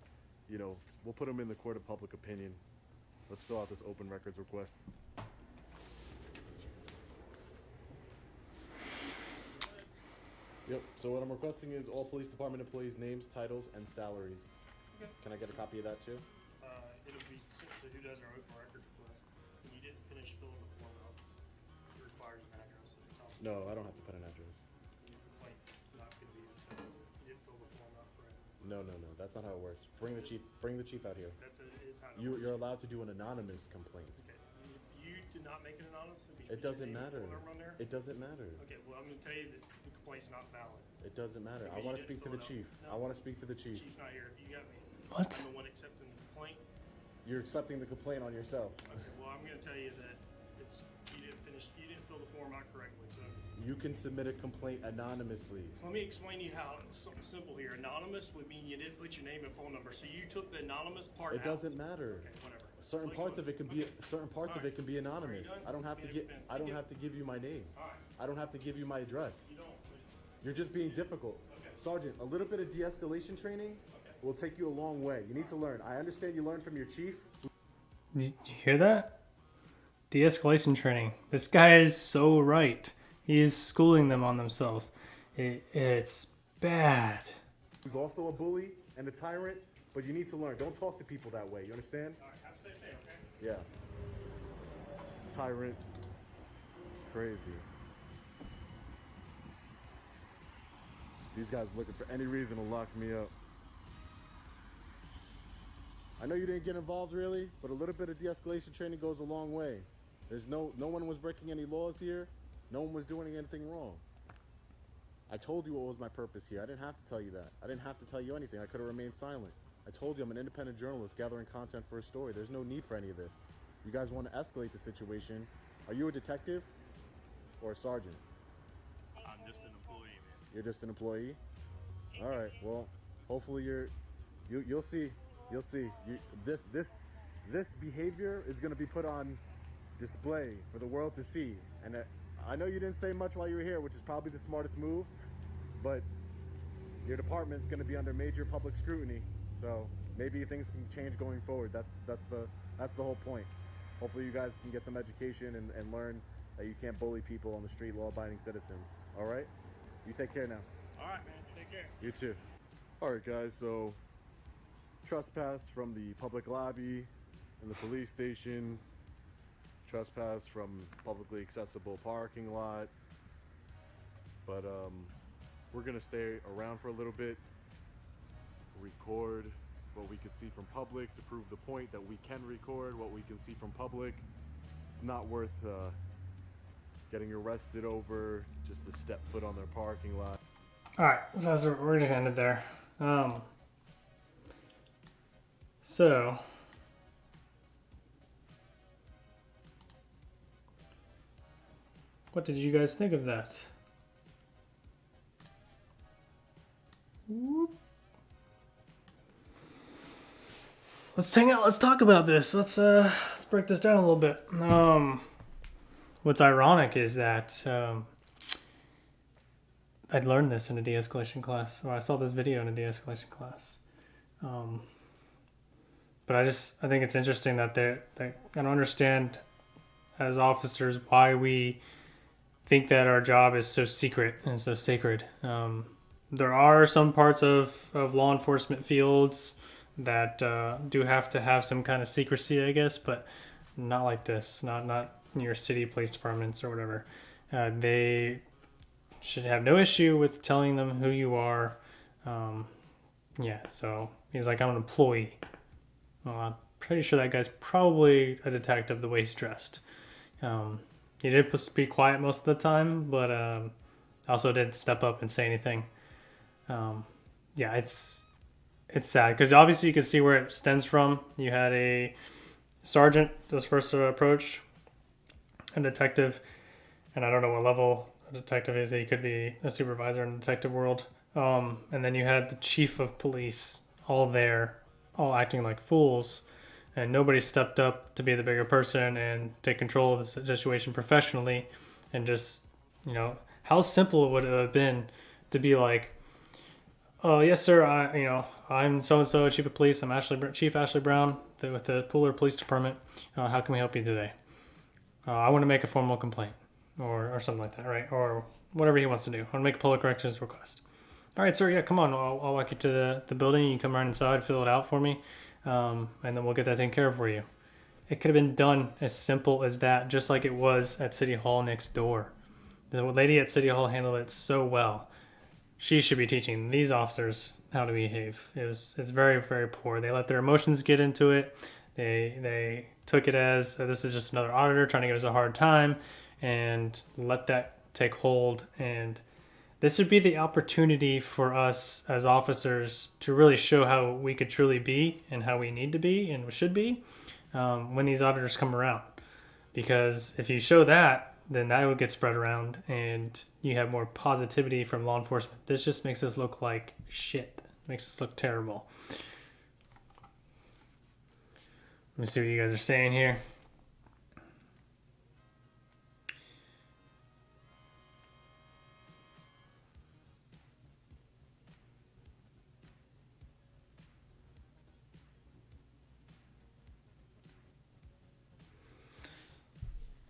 you know, we'll put them in the court of public opinion. Let's fill out this open records request. Yep, so what I'm requesting is all police department employees' names, titles, and salaries. Okay. Can I get a copy of that too? It'll be sent to who does our open records request. When you didn't finish filling the form out, it requires an address at the top. No, I don't have to put an address. Your complaint not going to be acceptable. You didn't fill the form out correctly. No, that's not how it works. Bring the chief out here. Is how it works. You're allowed to do an anonymous complaint. Okay. You did not make it anonymous. It doesn't matter. It It doesn't matter. Okay, well, I'm going to tell you that the complaint's not valid. It doesn't matter. I Because want to you speak to didn't the fill it chief. out. No. I want to speak to the The chief. chief's not here. You got me. What? I'm the one accepting the complaint. You're accepting the complaint on yourself. Okay, well, I'm going to tell you that you didn't fill the form out correctly. So You can submit a complaint anonymously. let me explain to you how it's something simple here. Anonymous would mean you didn't put your name and phone number. So you took the anonymous part It out. doesn't matter. Okay, whatever. Certain Well, parts of it can be anonymous. done? I don't have to Be get done. I don't have to give you my name. All right. I don't have to give you my address. You don't. You're just being difficult. Okay. Sergeant, a little bit of de-escalation training will take you a long way. You need to learn. I understand you learned from your chief. Did you hear that? De-escalation training. This guy is so right. He is schooling them on themselves. It's bad. Who's also a bully and a tyrant, but you need to learn. Don't talk to people that way. You understand? All right. Have a safe day, okay? Yeah. Tyrant. Crazy. These guys looking for any reason to lock me up. I know you didn't get involved really, but a little bit of de-escalation training goes a long way. There's no one was breaking any laws here. No one was doing anything wrong. I told you what was my purpose here. I didn't have to tell you that. I didn't have to tell you anything. I could have remained silent. I told you I'm an independent journalist gathering content for a story. There's no need for any of this. You guys want to escalate the situation. Are you a detective or a sergeant? I'm just an employee, man. You're just an employee? All right. Well, hopefully you'll see. You'll see. This behavior is going to be put on display for the world to see. And I know you didn't say much while you were here, which is probably the smartest move, but your department's going to be under major public scrutiny. So maybe things can change going forward. That's the whole point. Hopefully you guys can get some education and learn that you can't bully people on the street, law-abiding citizens. All right? You take care now. All right, man. Take care. You too. All right, guys. So trespass from the public lobby in the police station. Trespass from publicly accessible parking lot. But we're gonna stay around for a little bit, record what we can see from public to prove the point that we can record what we can see from public. It's not worth getting arrested over just to step foot on their parking lot. All right, so we're just ended there. So what did you guys think of that? Whoop. Let's hang out. Let's talk about this. Let's break this down a little bit. What's ironic is that I'd learned this in a de-escalation class, or I saw this video in a de-escalation class. But I think it's interesting that I don't understand as officers why we think that our job is so secret and so sacred. There are some parts of law enforcement fields that do have to have some kind of secrecy, I guess, but not like this. Not in your city police departments or whatever. They should have no issue with telling them who you are. Yeah, so he's like, I'm an employee. Well, I'm pretty sure that guy's probably a detective the way he's dressed. He did speak quiet most of the time, but also didn't step up and say anything. Yeah, it's sad because obviously you can see where it stems from. You had a sergeant that was first approached, a detective, and I don't know what level a detective is. He could be a supervisor in the detective world. And then you had the chief of police all there, all acting like fools, and nobody stepped up to be the bigger person and take control of the situation professionally. And just, how simple would it have been to be like, Yes, sir. I'm so and so, chief of police. I'm Chief Ashley Brown with the Pooler Police Department. How can we help you today? I want to make a formal complaint, or something like that, right? Or whatever he wants to do. I want to make a public corrections request. All right, sir. Yeah, come on. I'll walk you to the building. You can come right inside, fill it out for me, and then we'll get that taken care of for you. It could have been done as simple as that, just like it was at City Hall next door. The lady at City Hall handled it so well. She should be teaching these officers how to behave. It's very, very poor. They let their emotions get into it. They took it as this is just another auditor trying to give us a hard time, and let that take hold. And this would be the opportunity for us as officers to really show how we could truly be and how we need to be and should be when these auditors come around. Because if you show that, then that would get spread around and you have more positivity from law enforcement. This just makes us look like shit. Makes us look terrible. Let me see what you guys are saying here.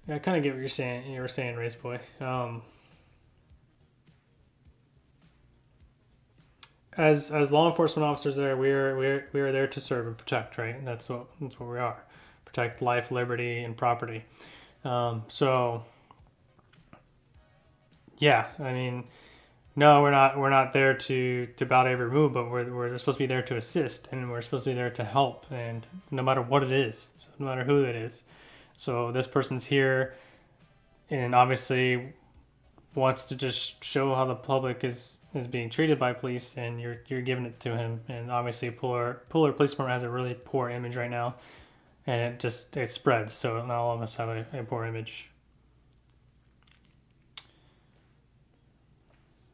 Yeah, I kind of get what you're saying. You were saying, Race Boy. As law enforcement officers, there we are there to serve and protect, right? That's what we are. Protect life, liberty, and property. So yeah, I mean, no, we're not there to bow to every move, but we're supposed to be there to assist, and we're supposed to be there to help, and no matter what it is, no matter who it is. So this person's here, and obviously wants to just show how the public is being treated by police, and you're giving it to him. And obviously, Puller Police Department has a really poor image right now, and it spreads. So not all of us have a poor image.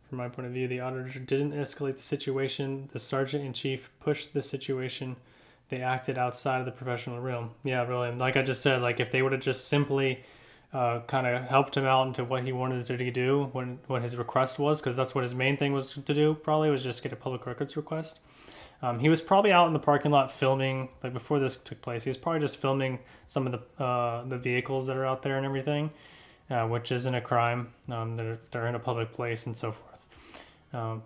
From my point of view, the auditor didn't escalate the situation. The sergeant in chief pushed the situation. They acted outside of the professional realm. Yeah, really. And like I just said, like if they would have just simply kind of helped him out into what he wanted to do, what his request was, because that's what his main thing was to do. Probably was just get a public records request. He was probably out in the parking lot filming, like before this took place. He was probably just filming some of the vehicles that are out there and everything, which isn't a crime. They're in a public place and so forth.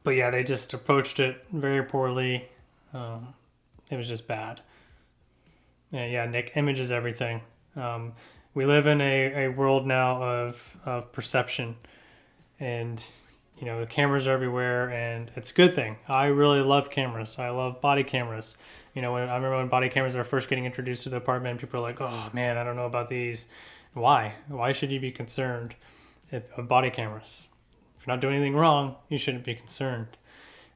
But yeah, they just approached it very poorly. It was just bad. Yeah, Nick, image is everything. We live in a world now of perception, and the cameras are everywhere, and it's a good thing. I really love cameras. I love body cameras. I remember when body cameras were first getting introduced to the department, people were like, "Oh man, I don't know about these." Why? Why should you be concerned of body cameras? If you're not doing anything wrong, you shouldn't be concerned.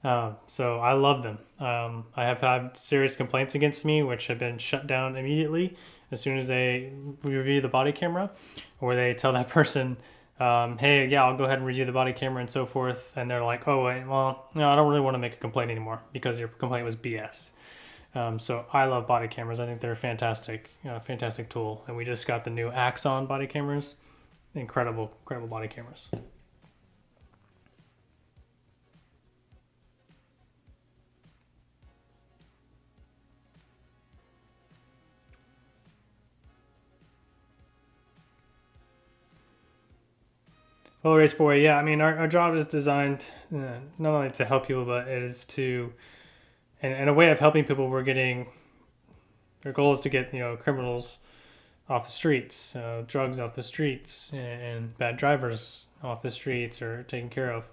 So I love them. I have had serious complaints against me, which have been shut down immediately as soon as they review the body camera, or they tell that person, hey, yeah, I'll go ahead and review the body camera and so forth. And they're like, oh, wait, well, no, I don't really want to make a complaint anymore because your complaint was BS. So I love body cameras. I think they're a fantastic tool. And we just got the new Axon body cameras. Incredible body cameras. Well, Race Boy, yeah, I mean, our job is designed not only to help people, but it is to, and a way of helping people, our goal is to get, criminals off the streets, drugs off the streets, and bad drivers off the streets or taken care of.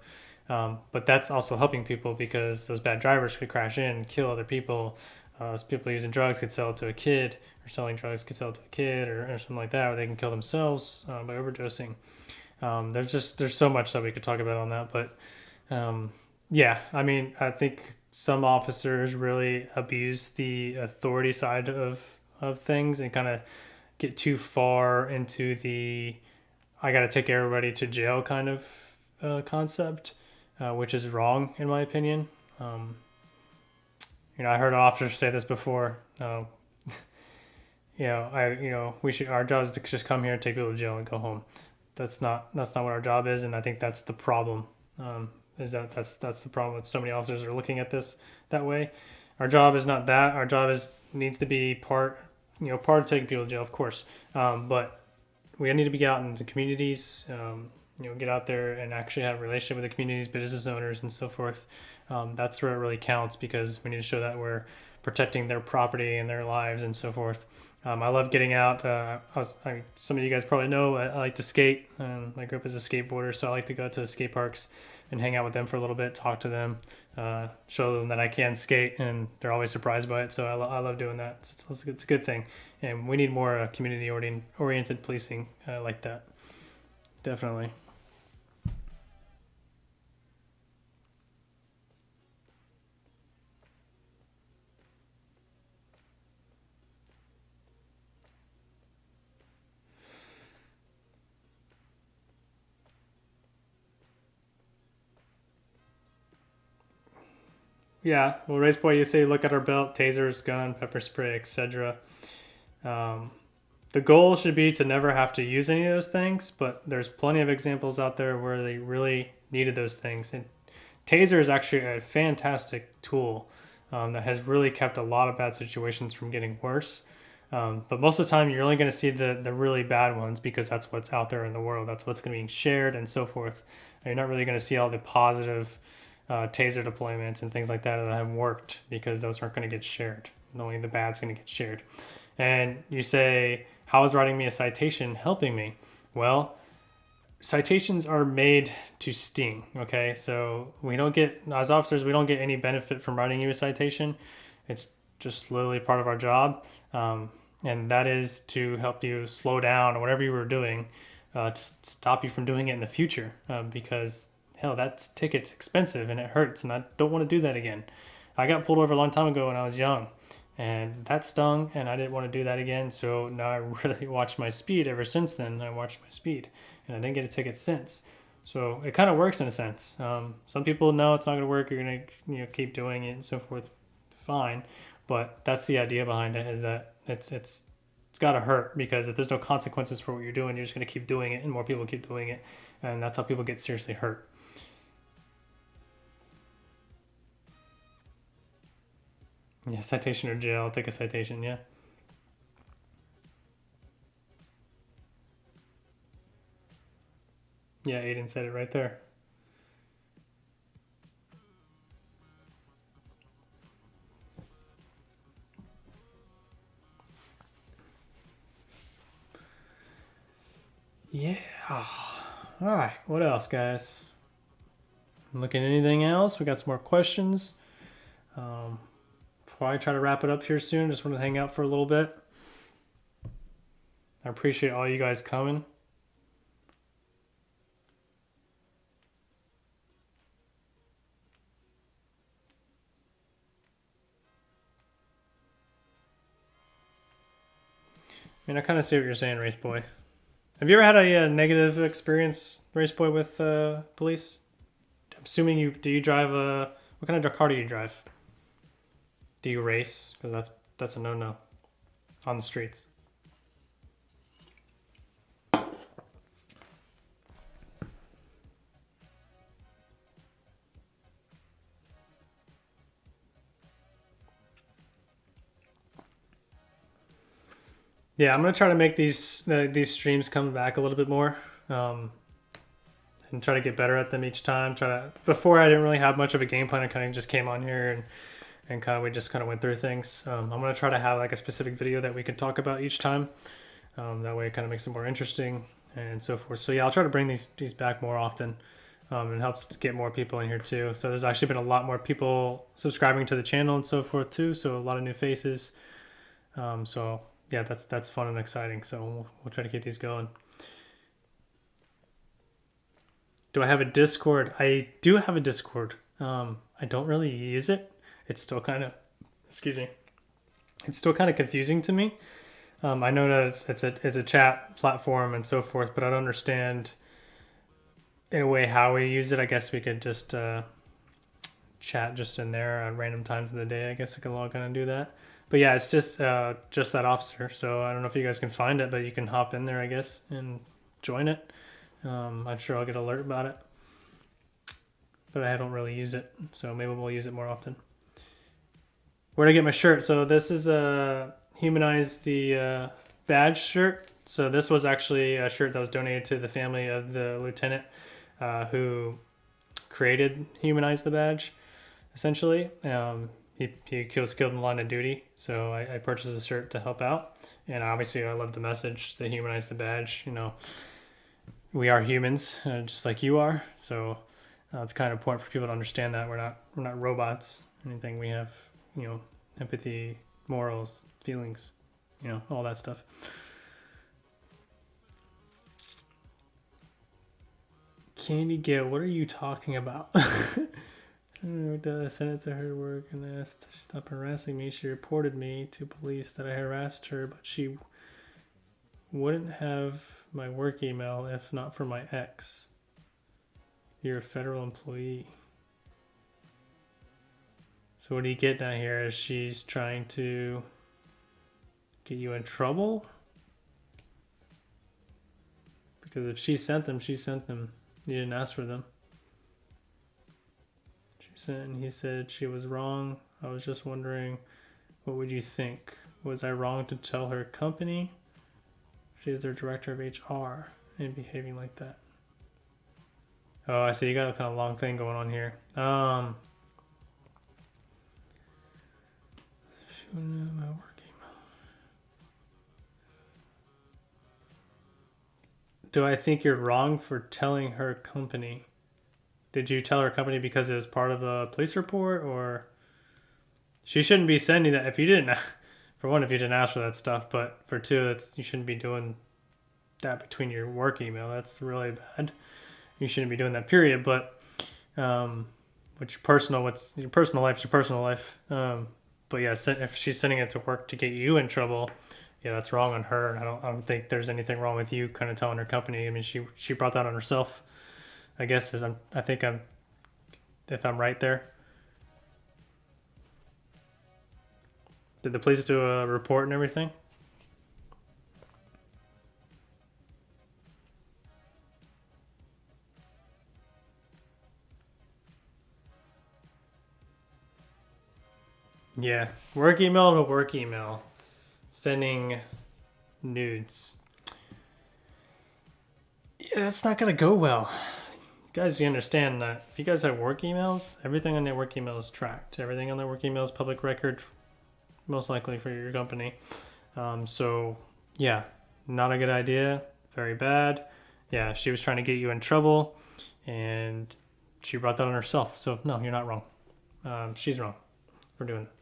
But that's also helping people because those bad drivers could crash in, kill other people. Those people using drugs could sell it to a kid, or selling drugs could sell it to a kid, or something like that, or they can kill themselves by overdosing. There's so much that we could talk about on that, but yeah, I mean, I think some officers really abuse the authority side of things and kind of get too far into the I got to take everybody to jail kind of concept, which is wrong in my opinion. I heard an officer say this before. Our job is to just come here, take people to jail, and go home. That's not what our job is, and I think that's the problem. That's the problem with so many officers are looking at this that way. Our job is not that. Our job is needs to be part of taking people to jail, of course, but we need to be out in the communities, get out there and actually have a relationship with the communities, business owners, and so forth. That's where it really counts because we need to show that we're protecting their property and their lives and so forth. I love getting out. Some of you guys probably know I like to skate. My group is a skateboarder, so I like to go to the skate parks and hang out with them for a little bit, talk to them, show them that I can skate, and they're always surprised by it. So I love doing that. It's a good thing, and we need more community oriented policing like that. Definitely. Yeah, well, Race Boy, you say look at our belt, tasers, gun, pepper spray, etc. Um, the goal should be to never have to use any of those things, but there's plenty of examples out there where they really needed those things. And taser is actually a fantastic tool that has really kept a lot of bad situations from getting worse. But most of the time, you're only going to see the really bad ones because that's what's out there in the world. That's what's going to be shared and so forth. And you're not really going to see all the positive taser deployments and things like that that have worked because those aren't going to get shared. Only the bad's going to get shared. And you say, how is writing me a citation helping me? Well, citations are made to sting. Okay, so we don't get, as officers, we don't get any benefit from writing you a citation. It's just literally part of our job, and that is to help you slow down or whatever you were doing, to stop you from doing it in the future. Because hell, that ticket's expensive and it hurts, and I don't want to do that again. I got pulled over a long time ago when I was young, and that stung, and I didn't want to do that again. So now I really watched my speed. Ever since then, I watched my speed, and I didn't get a ticket since. So it kind of works in a sense. Some people know it's not going to work. You're going to keep doing it and so forth. Fine, but that's the idea behind it. Is that it's got to hurt, because if there's no consequences for what you're doing, you're just going to keep doing it, and more people keep doing it, and that's how people get seriously hurt. Yeah, citation or jail. I'll take a citation. Yeah. Yeah, Aiden said it right there. Yeah. All right. What else, guys? Looking at anything else? We got some more questions. Before I try to wrap it up here soon, just want to hang out for a little bit. I appreciate all you guys coming. I mean, I kind of see what you're saying, Race Boy. Have you ever had a negative experience, Race Boy, with police? I'm assuming do you drive what kind of car do you drive? Do you race? Because that's a no-no on the streets. Yeah, I'm gonna try to make these streams come back a little bit more, and try to get better at them each time. Before I didn't really have much of a game plan. I kind of just came on here and we just kind of went through things. I'm gonna try to have like a specific video that we can talk about each time. That way it kind of makes it more interesting and so forth. So yeah, I'll try to bring these back more often. And helps to get more people in here too. So there's actually been a lot more people subscribing to the channel and so forth too. So a lot of new faces. So yeah, that's fun and exciting. So we'll try to keep these going. Do I have a Discord? I do have a Discord. I don't really use it. It's still kind of, excuse me. It's still kind of confusing to me. I know that it's a chat platform and so forth, but I don't understand in a way how we use it. I guess we could just chat just in there at random times of the day. I guess I could log in and do that. But yeah, it's just that officer. So I don't know if you guys can find it, but you can hop in there, I guess, and join it. I'm sure I'll get alert about it. but I don't really use it. So maybe we'll use it more often. Where'd I get my shirt? So this is Humanize the Badge shirt. So this was actually a shirt that was donated to the family of the lieutenant who created Humanize the Badge, essentially. He was killed in the line of duty, so I purchased the shirt to help out. And obviously I love the message, the Humanize the Badge. You know, we are humans, just like you are. So it's kind of important for people to understand that we're not robots. Anything, we have, you know, empathy, morals, feelings, you know, all that stuff. Candy Gale, what are you talking about? I sent it to her work and asked to stop harassing me. She reported me to police that I harassed her, but she wouldn't have my work email if not for my ex. You're a federal employee. So what are you getting at here? Is she's trying to get you in trouble? Because if she sent them, she sent them. You didn't ask for them. She sent, and he said she was wrong. I was just wondering, what would you think? Was I wrong to tell her company? She's their director of HR and behaving like that. Oh, I see. You got a kind of long thing going on here. My work email. Do I think you're wrong for telling her company? Did you tell her company because it was part of the police report, or she shouldn't be sending that if you didn't? For one, if you didn't ask for that stuff, but for two, you shouldn't be doing that between your work email. That's really bad. You shouldn't be doing that, period. But what's your personal life's your personal life. But yeah, if she's sending it to work to get you in trouble, yeah, that's wrong on her. I don't think there's anything wrong with you kind of telling her company. I mean, she brought that on herself, I guess. If I'm right there. Did the police do a report and everything? Yeah, work email to work email. Sending nudes. Yeah, that's not going to go well. Guys, you understand that if you guys have work emails, everything on their work email is tracked. Everything on their work email is public record, most likely for your company. So, yeah, not a good idea. Very bad. Yeah, she was trying to get you in trouble, and she brought that on herself. So, no, you're not wrong. She's wrong for doing that,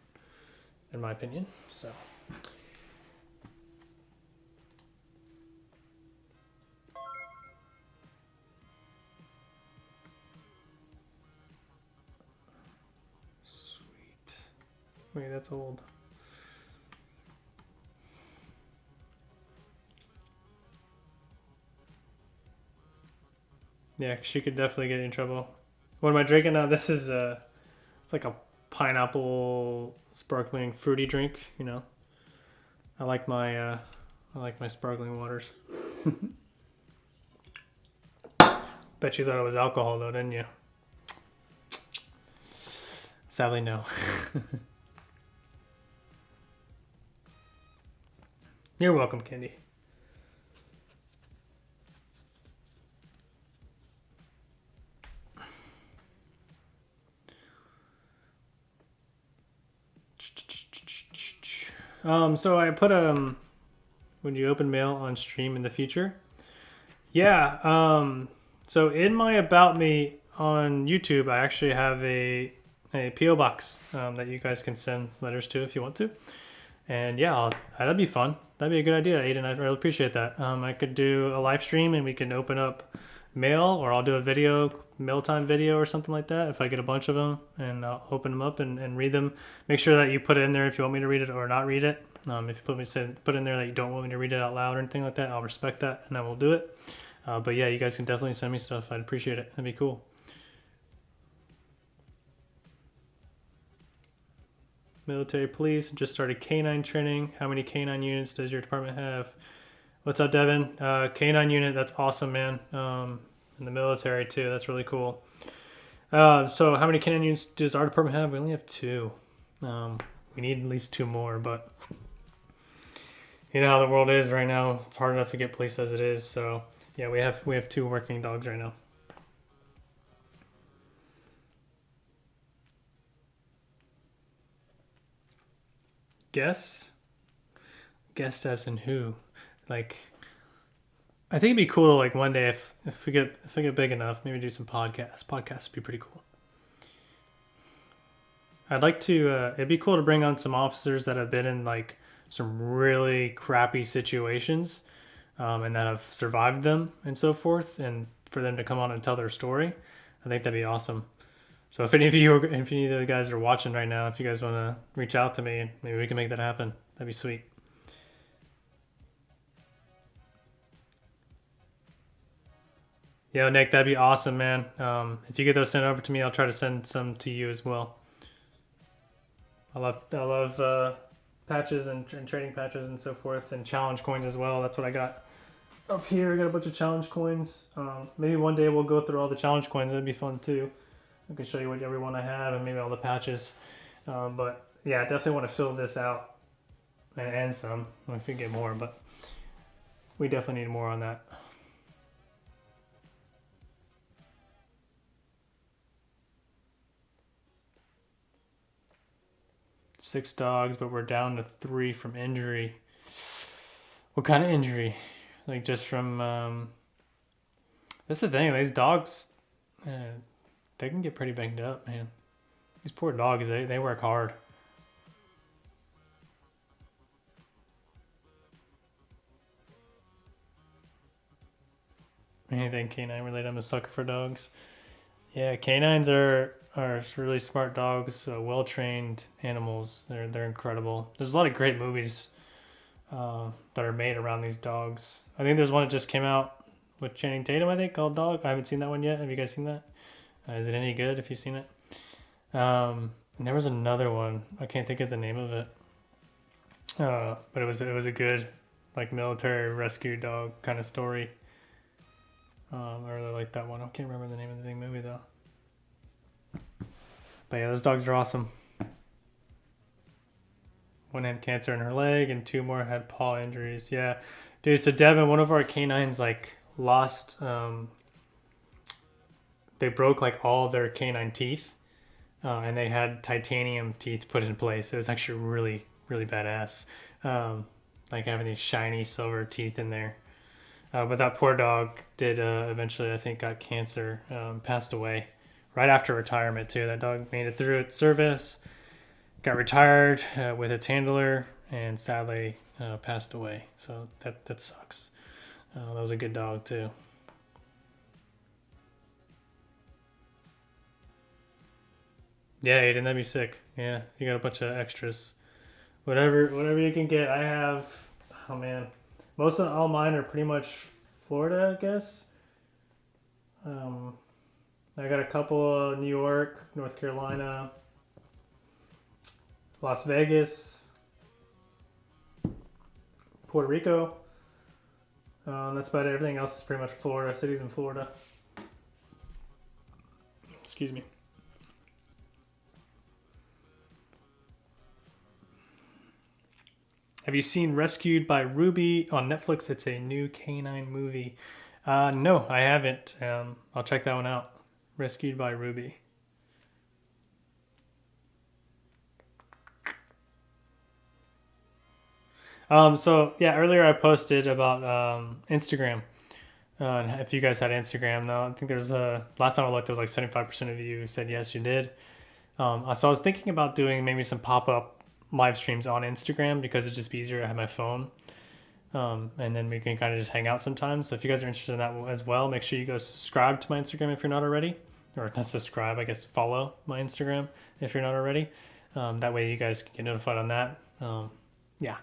in my opinion. So. Sweet. Wait, that's old. Yeah, she could definitely get in trouble. What am I drinking now? This is it's like a pineapple sparkling fruity drink. You know, I like my sparkling waters. Bet you thought it was alcohol though, didn't you? Sadly, no. You're welcome, Candy. So I put would you open mail on stream in the future? Yeah. So in my About Me on YouTube, I actually have a PO box that you guys can send letters to if you want to. And yeah, that'd be fun. That'd be a good idea, Aiden. I'd really appreciate that. I could do a live stream and we can open up mail, or I'll do a video, mail time video or something like that if I get a bunch of them, and I'll open them up and read them. Make sure that you put it in there if you want me to read it or not read it. If you put in there that you don't want me to read it out loud or anything like that, I'll respect that and I will do it. But yeah, you guys can definitely send me stuff. I'd appreciate it. That'd be cool. Military police just started canine training. How many canine units does your department have? What's up, Devin? Canine unit, that's awesome, man. In the military too, that's really cool. So how many canine units does our department have? We only have 2. We need at least 2 more, but you know how the world is right now. It's hard enough to get police as it is. So yeah, we have 2 working dogs right now. Guess as in who? Like, I think it'd be cool. Like one day, if we get big enough, maybe do some podcasts. Podcasts would be pretty cool. I'd like to. It'd be cool to bring on some officers that have been in like some really crappy situations, and that have survived them and so forth, and for them to come on and tell their story. I think that'd be awesome. So if any of the guys are watching right now, if you guys want to reach out to me, maybe we can make that happen. That'd be sweet. Yo, Nick, that'd be awesome, man. If you get those sent over to me, I'll try to send some to you as well. I love patches and trading patches and so forth, and challenge coins as well. That's what I got up here. I got a bunch of challenge coins. Maybe one day we'll go through all the challenge coins. That'd be fun too. I can show you what every one I have and maybe all the patches. But yeah, I definitely want to fill this out and some if we get more. But we definitely need more on that. Six dogs, but we're down to 3 from injury. What kind of injury? Like just from that's the thing, these dogs they can get pretty banged up, man. These poor dogs, they work hard. Anything canine related, I'm a sucker for dogs. Yeah, canines are really smart dogs, well trained animals. They're incredible. There's a lot of great movies that are made around these dogs. I think there's one that just came out with Channing Tatum, I think, called Dog. I haven't seen that one yet. Have you guys seen that? Is it any good if you've seen it? And there was another one. I can't think of the name of it. But it was a good like military rescue dog kind of story. I really like that one. I can't remember the name of the movie though. But yeah, those dogs are awesome. One had cancer in her leg, and 2 more had paw injuries. Yeah, dude. So Devin, one of our canines, like lost. They broke like all their canine teeth, and they had titanium teeth put in place. It was actually really, really badass. Like having these shiny silver teeth in there. But that poor dog did eventually, I think, got cancer, passed away right after retirement too. That dog made it through its service, got retired with its handler, and sadly passed away. So that sucks. That was a good dog too. Yeah, Aiden, that'd be sick. Yeah, you got a bunch of extras. Whatever you can get. I have. Oh man, most of all mine are pretty much Florida, I guess. I got a couple of New York, North Carolina, Las Vegas, Puerto Rico. That's about it. Everything else is pretty much Florida, cities in Florida. Excuse me. Have you seen Rescued by Ruby on Netflix? It's a new canine movie. No, I haven't. I'll check that one out. Rescued by Ruby. So yeah, earlier I posted about Instagram. If you guys had Instagram, now I think there's last time I looked, it was like 75% of you said yes, you did. So I was thinking about doing maybe some pop-up live streams on Instagram because it'd just be easier to have my phone. And then we can kind of just hang out sometimes. So if you guys are interested in that as well, make sure you go subscribe to my Instagram if you're not already. Or not subscribe, I guess follow my Instagram if you're not already. That way you guys can get notified on that. Yeah.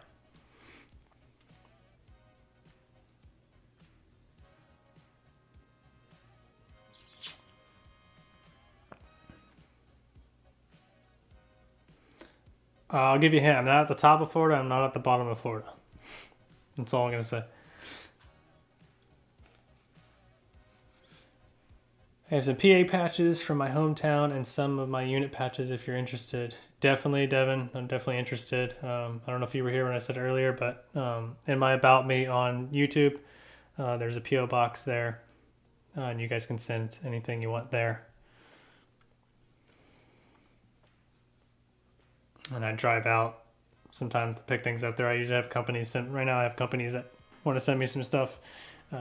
I'll give you a hint. I'm not at the top of Florida. I'm not at the bottom of Florida. That's all I'm going to say. I have some PA patches from my hometown and some of my unit patches if you're interested. Definitely, Devin. I'm definitely interested. I don't know if you were here when I said earlier, but in my About Me on YouTube, there's a P.O. box there, and you guys can send anything you want there. And I drive out sometimes to pick things up there. I usually have companies send. Right now, I have companies that want to send me some stuff,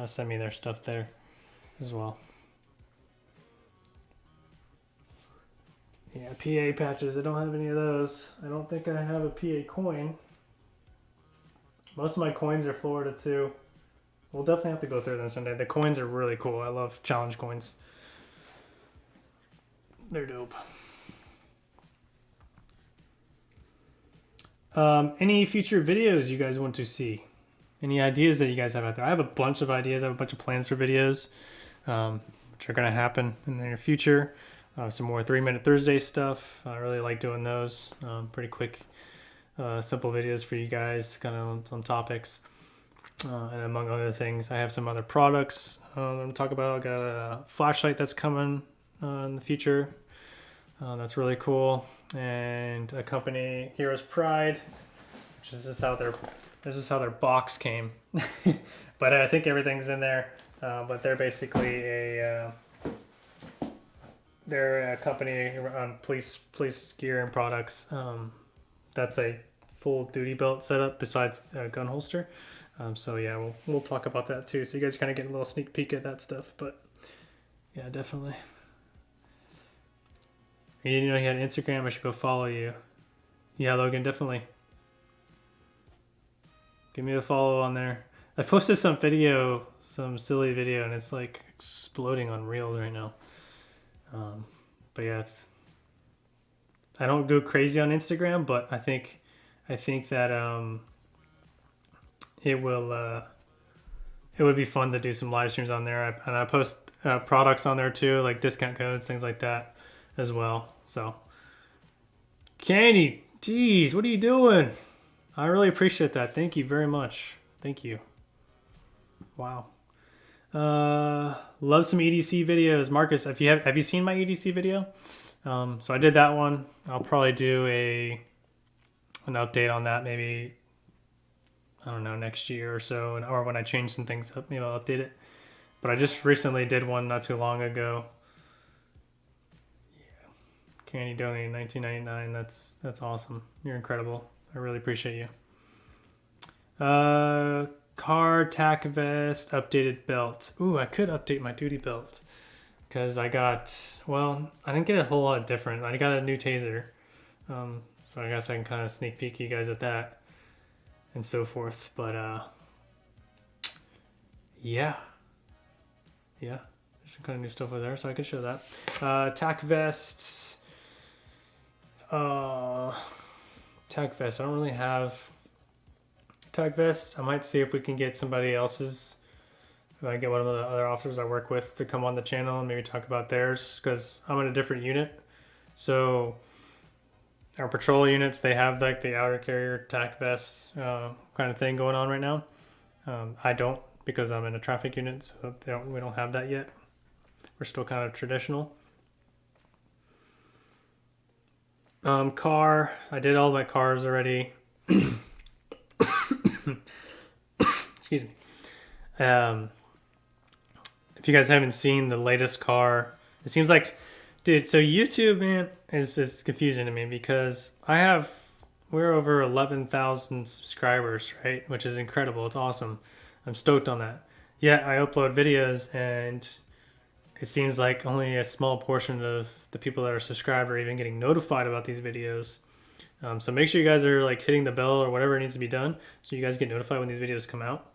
send me their stuff there as well. Yeah, PA patches. I don't have any of those. I don't think I have a PA coin. Most of my coins are Florida too. We'll definitely have to go through them someday. The coins are really cool. I love challenge coins. They're dope. Any future videos you guys want to see? Any ideas that you guys have out there? I have a bunch of ideas. I have a bunch of plans for videos, which are going to happen in the near future. Some more 3-Minute Thursday stuff. I really like doing those. Pretty quick, simple videos for you guys, kind of on some topics. And among other things, I have some other products I'm going to talk about. I got a flashlight that's coming in the future. That's really cool. And a company, Heroes Pride, which is this is how their box came. But I think everything's in there. But they're basically they're a company on police gear and products. That's a full duty belt setup besides a gun holster. So yeah, we'll talk about that too. So you guys kind of get a little sneak peek at that stuff. But yeah, definitely. You didn't know you had Instagram? I should go follow you. Yeah, Logan, definitely. Give me a follow on there. I posted some silly video, and it's like exploding on Reels right now. But yeah, I don't go crazy on Instagram, but I think that it would be fun to do some live streams on there, and I post products on there too, like discount codes, things like that as well. So Candy, geez, what are you doing? I really appreciate that. Thank you very much. Thank you. Wow. Love some EDC videos. Marcus, have you seen my EDC video? So I did that one. I'll probably do an update on that maybe, I don't know, next year or so, or when I change some things up, maybe I'll update it. But I just recently did one not too long ago. Candy donated $19.99. That's awesome. You're incredible. I really appreciate you. Car tack vest, updated belt. Ooh, I could update my duty belt because I didn't get a whole lot different. I got a new taser, so I guess I can kind of sneak peek you guys at that and so forth. But yeah, there's some kind of new stuff over there, so I can show that. Tack vests. Tack vest. I don't really have tack vest. I might see if we can get somebody else's. If I get one of the other officers I work with to come on the channel and maybe talk about theirs, because I'm in a different unit. So our patrol units, they have like the outer carrier tack vest kind of thing going on right now. I don't, because I'm in a traffic unit, so we don't have that yet. We're still kind of traditional. Car. I did all my cars already. Excuse me. If you guys haven't seen the latest car, it seems like, dude, so YouTube, man, is just confusing to me because we're over 11,000 subscribers, right? Which is incredible. It's awesome. I'm stoked on that. Yet I upload videos and it seems like only a small portion of the people that are subscribed are even getting notified about these videos. So make sure you guys are like hitting the bell or whatever needs to be done so you guys get notified when these videos come out.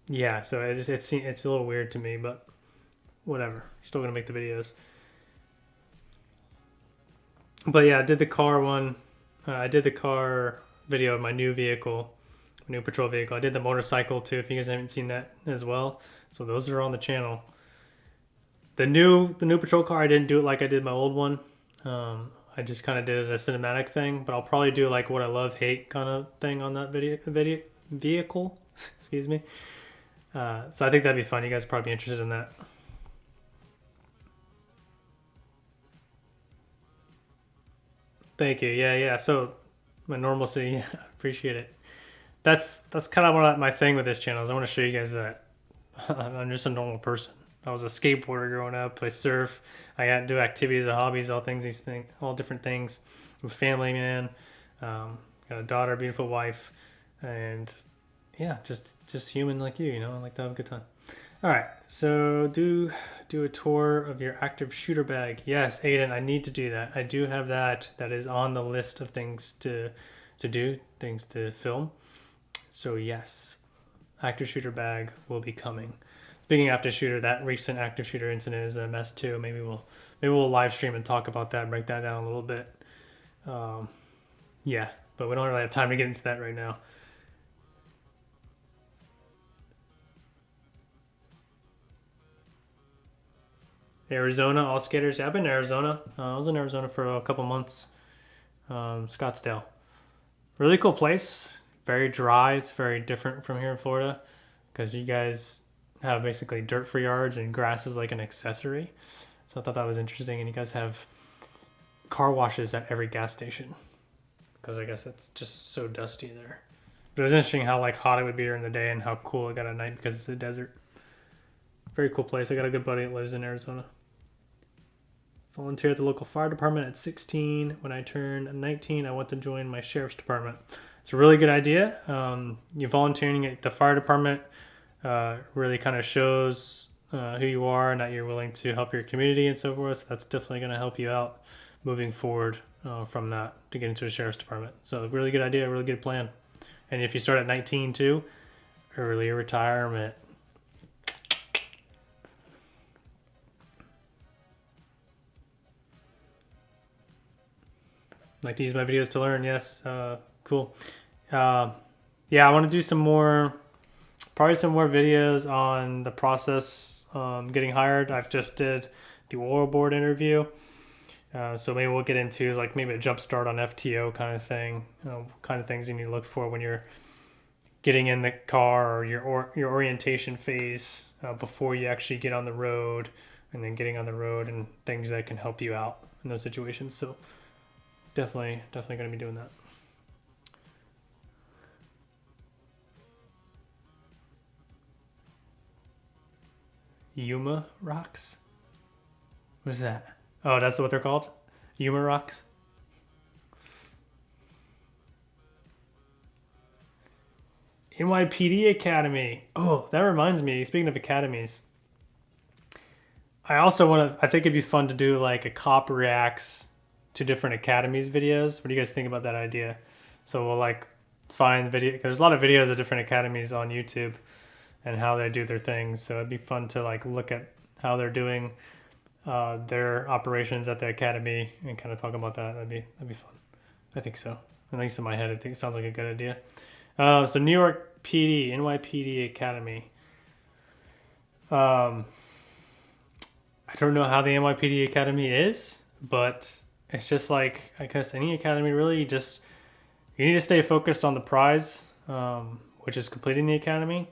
Yeah, so it's a little weird to me, but whatever. Still gonna make the videos. But yeah, I did the car one. I did the car video of my new vehicle, new patrol vehicle. I did the motorcycle too, if you guys haven't seen that as well. So those are on the channel. The new patrol car, I didn't do it like I did my old one. I just kind of did a cinematic thing, but I'll probably do like what I love, hate kind of thing on that vehicle. Excuse me. So I think that'd be fun. You guys are probably interested in that. Thank you. Yeah. So my normalcy, yeah, appreciate it. That's kind of what my thing with this channel is. I want to show you guys that I'm just a normal person. I was a skateboarder growing up. I surf. I got to do activities and hobbies, all things, these things, all different things. I'm a family man. Got a daughter, beautiful wife, and yeah, just human like you. You know, I like to have a good time. All right, so do a tour of your active shooter bag. Yes, Aiden, I need to do that. I do have that. That is on the list of things to do, things to film. So yes, active shooter bag will be coming. Speaking of active shooter, that recent active shooter incident is a mess too. Maybe we'll live stream and talk about that, break that down a little bit. Yeah, but we don't really have time to get into that right now. Arizona, all skaters. Yeah, I've been to Arizona. I was in Arizona for a couple months. Scottsdale, really cool place. Very dry. It's very different from here in Florida because you guys have basically dirt-free yards and grass is like an accessory. So I thought that was interesting. And you guys have car washes at every gas station because I guess it's just so dusty there. But it was interesting how like hot it would be during the day and how cool it got at night because it's a desert. Very cool place. I got a good buddy that lives in Arizona. Volunteer at the local fire department at 16. When I turned 19, I went to join my sheriff's department. It's a really good idea. You volunteering at the fire department really kind of shows who you are and that you're willing to help your community and so forth. So that's definitely going to help you out moving forward from that to get into a sheriff's department. So really good idea, really good plan. And if you start at 19 too, early retirement. Like to use my videos to learn. Yes. Cool. Yeah, I want to do probably some more videos on the process getting hired. I've just did the oil board interview. So maybe we'll get into like maybe a jump start on FTO kind of thing, kind of things you need to look for when you're getting in the car or your orientation phase before you actually get on the road, and then getting on the road and things that can help you out in those situations. So definitely going to be doing that. Yuma rocks? What is that? Oh, that's what they're called? Yuma rocks? NYPD Academy. Oh, that reminds me. Speaking of academies, I think it'd be fun to do like a cop reacts to different academies videos. What do you guys think about that idea? So we'll like find video, because there's a lot of videos of different academies on YouTube and how they do their things. So it'd be fun to like look at how they're doing their operations at the academy and kind of talk about that. That'd be fun. I think so. At least in my head, I think it sounds like a good idea. So New York PD, NYPD Academy. I don't know how the NYPD Academy is, but it's just like, I guess any academy really, you need to stay focused on the prize, which is completing the academy.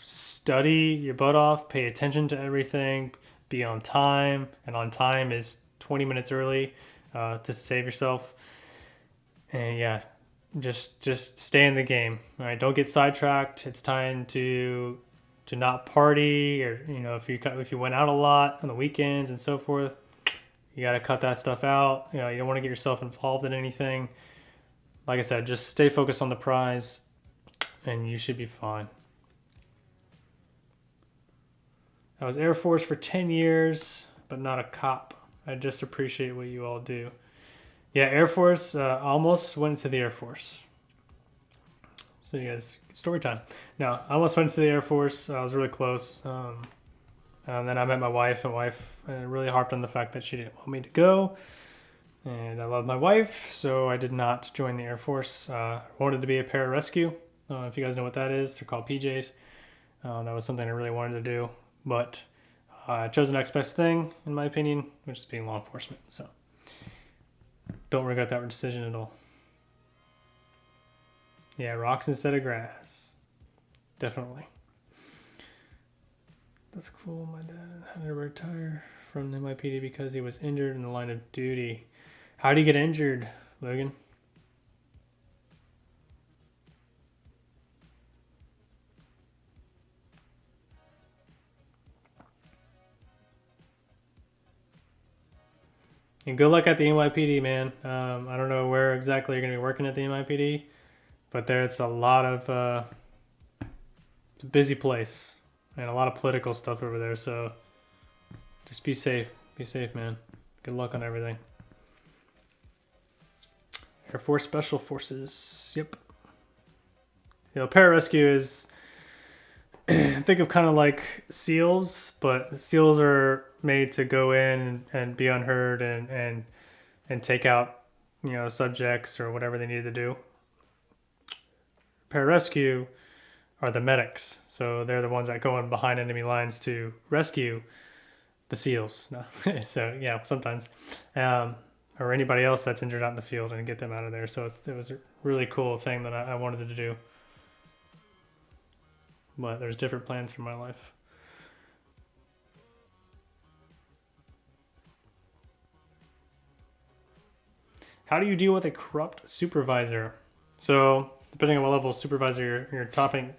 Study your butt off, pay attention to everything, be on time, and on time is 20 minutes early to save yourself. And yeah, just stay in the game. All right, don't get sidetracked. It's time to not party, or if you went out a lot on the weekends and so forth, you got to cut that stuff out. You don't want to get yourself involved in anything. Like I said, just stay focused on the prize and you should be fine. I was Air Force for 10 years, but not a cop. I just appreciate what you all do. Yeah, Air Force, almost went to the Air Force. So you guys, story time. No, I almost went to the Air Force. I was really close. And then I met my wife, and wife really harped on the fact that she didn't want me to go. And I love my wife, so I did not join the Air Force. I wanted to be a pararescue. If you guys know what that is, they're called PJs. That was something I really wanted to do. But I chose the next best thing, in my opinion, which is being law enforcement. So don't regret that decision at all. Yeah, rocks instead of grass. Definitely. That's cool. My dad had to retire from the NYPD because he was injured in the line of duty. How do you get injured, Logan? And good luck at the NYPD, man. I don't know where exactly you're going to be working at the NYPD, but there it's a lot of it's a busy place and a lot of political stuff over there. So just be safe. Be safe, man. Good luck on everything. Air Force Special Forces. Yep. You know, pararescue is think of kind of like SEALs, but SEALs are made to go in and be unheard and take out, you know, subjects or whatever they need to do. Pararescue are the medics, so they're the ones that go in behind enemy lines to rescue the SEALs. No. So yeah, sometimes, or anybody else that's injured out in the field and get them out of there. So it was a really cool thing that I wanted to do. But there's different plans for my life. How do you deal with a corrupt supervisor? So depending on what level of supervisor you're talking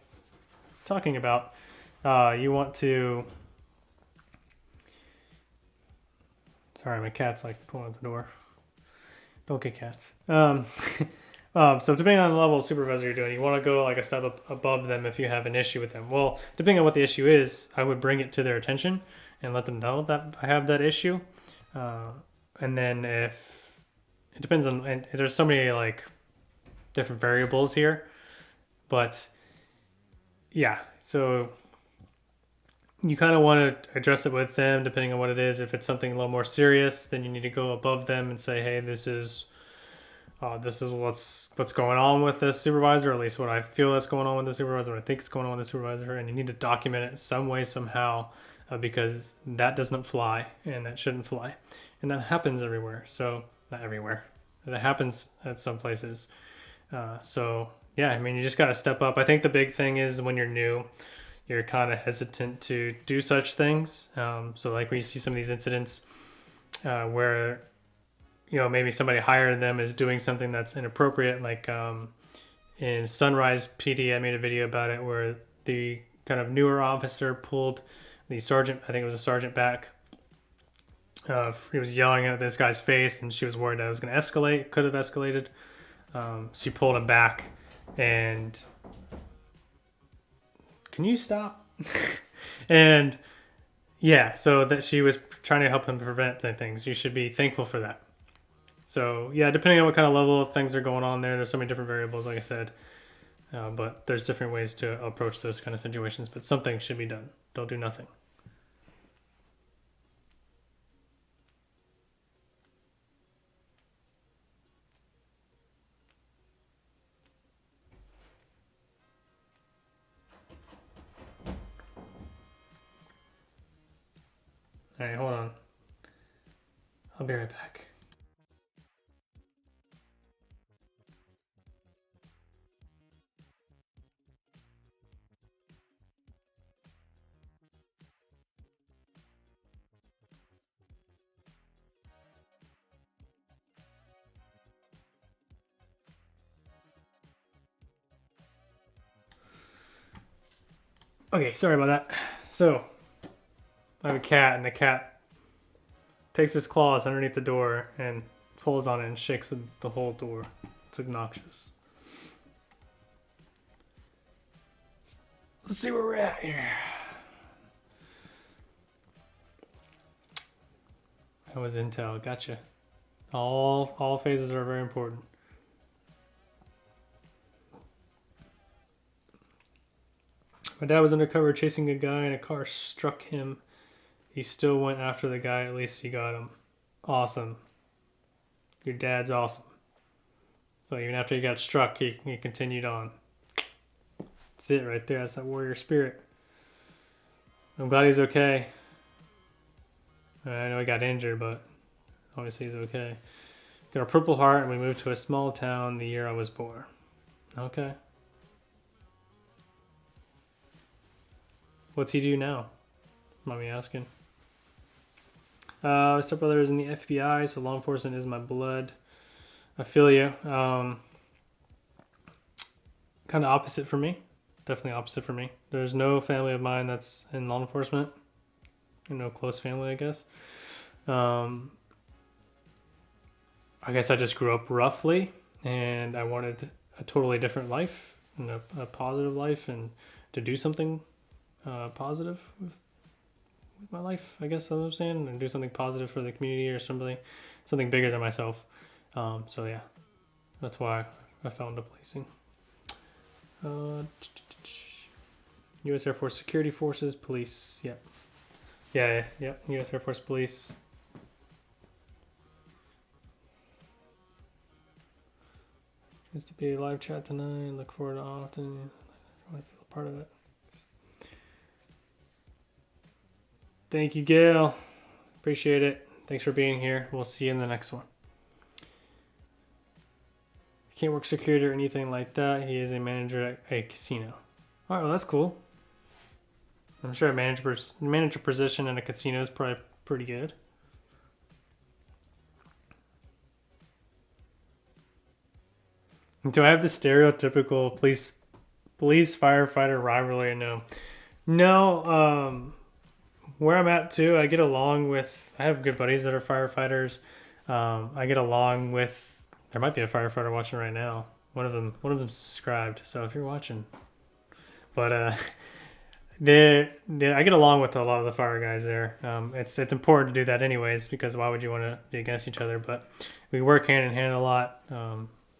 about, you want to. Sorry, my cat's like pulling at the door. Don't get cats. So depending on the level of supervisor you're doing, you want to go like a step up above them if you have an issue with them. Well, depending on what the issue is, I would bring it to their attention and let them know that I have that issue. And then if it depends on, and there's so many like different variables here, but yeah, so you kind of want to address it with them depending on what it is. If it's something a little more serious, then you need to go above them and say, hey, this is what's going on with this supervisor, or at least what I feel that's going on with the supervisor, what I think is going on with the supervisor, and you need to document it some way, somehow, because that doesn't fly, and that shouldn't fly, and that happens everywhere. So not everywhere, that happens at some places. So yeah, I mean, you just got to step up. I think the big thing is when you're new, you're kind of hesitant to do such things. So like when you see some of these incidents where you know, maybe somebody higher than them is doing something that's inappropriate. Like in Sunrise PD, I made a video about it where the kind of newer officer pulled the sergeant, I think it was a sergeant, back. He was yelling at this guy's face, and she was worried that it was going to escalate. Could have escalated. She pulled him back, and can you stop? And yeah, so that she was trying to help him prevent the things. You should be thankful for that. So yeah, depending on what kind of level of things are going on there's so many different variables, like I said. But there's different ways to approach those kind of situations. But something should be done. Don't do nothing. All right, hold on. I'll be right back. Okay, sorry about that. So, I have a cat, and the cat takes his claws underneath the door and pulls on it and shakes the whole door. It's obnoxious. Let's see where we're at here. That was intel. Gotcha. All phases are very important. My dad was undercover chasing a guy and a car struck him. He still went after the guy. At least he got him. Awesome. Your dad's awesome. So even after he got struck, he continued on. That's it right there. That's that warrior spirit. I'm glad he's okay. I know he got injured, but obviously he's okay. Got a Purple Heart, and we moved to a small town the year I was born. Okay. What's he do now? Mind me asking? My stepbrother is in the FBI, so law enforcement is my blood. I feel you. Kind of opposite for me. Definitely opposite for me. There's no family of mine that's in law enforcement. No close family, I guess. I guess I just grew up roughly, and I wanted a totally different life and a positive life, and to do something positive with my life. I guess that's what I'm saying, and do something positive for the community or something bigger than myself. So yeah, that's why I fell into policing. U.S. Air Force Security Forces, police. Yep. Yeah. U.S. Air Force Police. Used to be a live chat tonight. Look forward to often. I feel part of it. Thank you, Gail. Appreciate it. Thanks for being here. We'll see you in the next one. Can't work security or anything like that. He is a manager at a casino. All right, well, that's cool. I'm sure a manager position in a casino is probably pretty good. Do I have the stereotypical police firefighter rivalry? No. Where I'm at too, I get along with. I have good buddies that are firefighters. I get along with. There might be a firefighter watching right now. One of them's subscribed. So if you're watching, but I get along with a lot of the fire guys there. It's important to do that anyways, because why would you want to be against each other? But we work hand in hand a lot.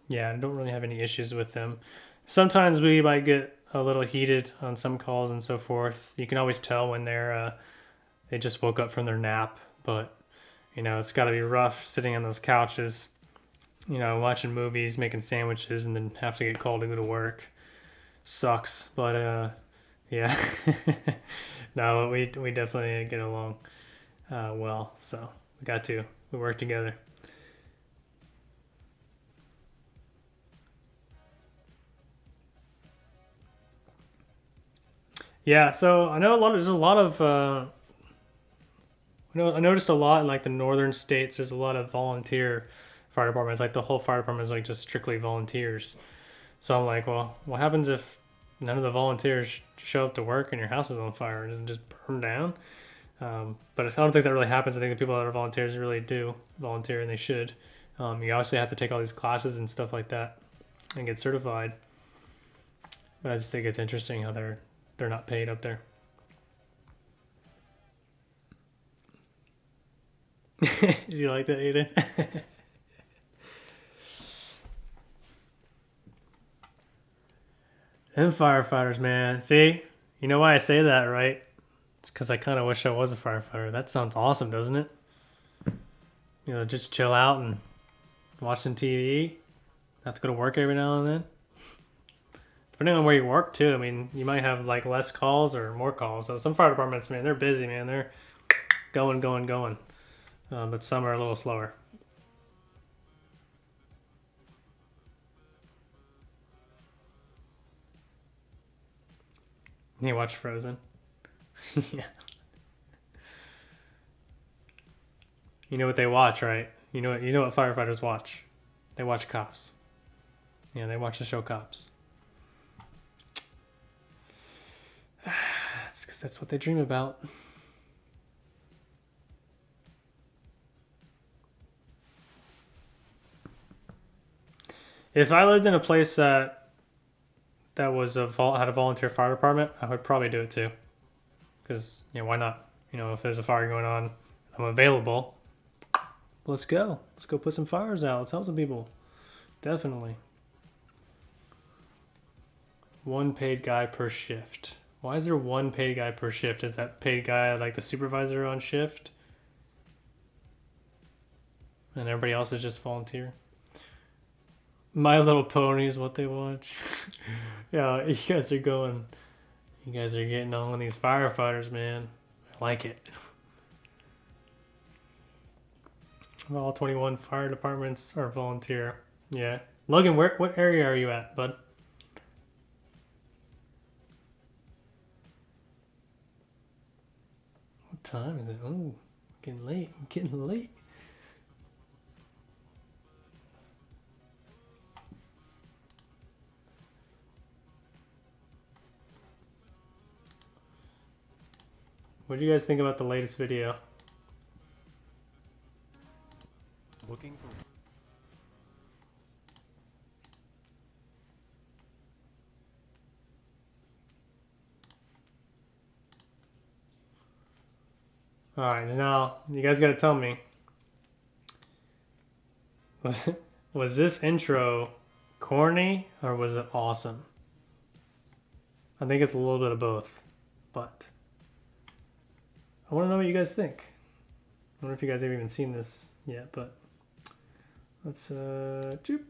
Yeah, I don't really have any issues with them. Sometimes we might get a little heated on some calls and so forth. You can always tell when they just woke up from their nap, but it's got to be rough sitting on those couches, watching movies, making sandwiches, and then have to get called to go to work. Sucks, but yeah. No, we definitely get along well, so we work together. Yeah, so I know there's a lot of I noticed a lot in like the northern states. There's a lot of volunteer fire departments. Like the whole fire department is like just strictly volunteers. So I'm like, well, what happens if none of the volunteers show up to work and your house is on fire? Does it just burn down? But I don't think that really happens. I think the people that are volunteers really do volunteer, and they should. You obviously have to take all these classes and stuff like that and get certified. But I just think it's interesting how they're not paid up there. Did you like that, Aiden? Them firefighters, man. See? You know why I say that, right? It's because I kind of wish I was a firefighter. That sounds awesome, doesn't it? Just chill out and watch some TV. Have to go to work every now and then. Depending on where you work, too. I mean, you might have, like, less calls or more calls. So some fire departments, man, they're busy, man. They're going. But some are a little slower. You watch Frozen? Yeah. You know what they watch, right? You know what firefighters watch? They watch Cops. Yeah, they watch the show Cops. It's because that's what they dream about. If I lived in a place that was had a volunteer fire department, I would probably do it too. Because why not? If there's a fire going on, I'm available. Let's go. Let's go put some fires out. Let's help some people. Definitely. One paid guy per shift. Why is there one paid guy per shift? Is that paid guy like the supervisor on shift? And everybody else is just volunteer? My Little Pony is what they watch. Yeah, you guys are getting on with these firefighters, man. I like it. All 21 fire departments are volunteer. Yeah. Logan, what area are you at, bud? What time is it? Ooh, Getting late. Getting late. What do you guys think about the latest video? Looking for Alright, now you guys gotta tell me. Was this intro corny or was it awesome? I think it's a little bit of both, but I want to know what you guys think. I wonder if you guys have even seen this yet, but let's choop.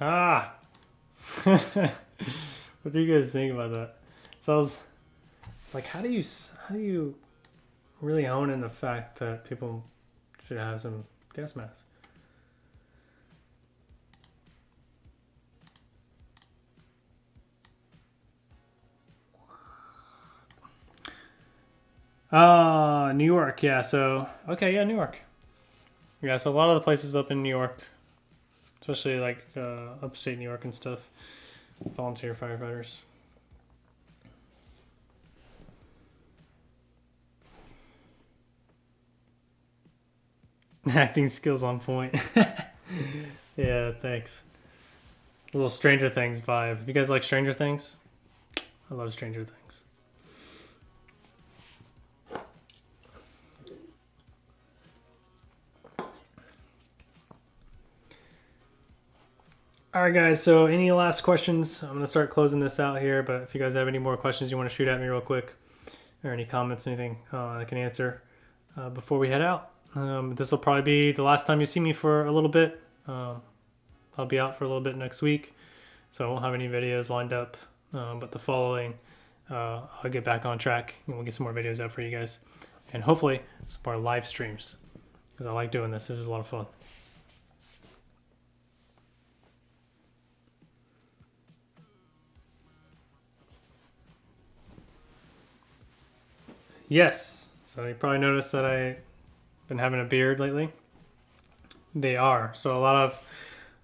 Ah! What do you guys think about that? So I was like, how do you really hone in the fact that people should have some gas masks? New York, yeah. So okay, yeah, New York. Yeah, so a lot of the places up in New York, especially like upstate New York and stuff, volunteer firefighters. Acting skills on point. Yeah, thanks. A little Stranger Things vibe. You guys like Stranger Things? I love Stranger Things. All right, guys. So, any last questions? I'm gonna start closing this out here. But if you guys have any more questions you want to shoot at me real quick, or any comments, anything I can answer before we head out. This will probably be the last time you see me for a little bit. I'll be out for a little bit next week, so I won't have any videos lined up. But the following, I'll get back on track and we'll get some more videos out for you guys, and hopefully some more live streams because I like doing this. This is a lot of fun. Yes. So you probably noticed that I've been having a beard lately. They are. So a lot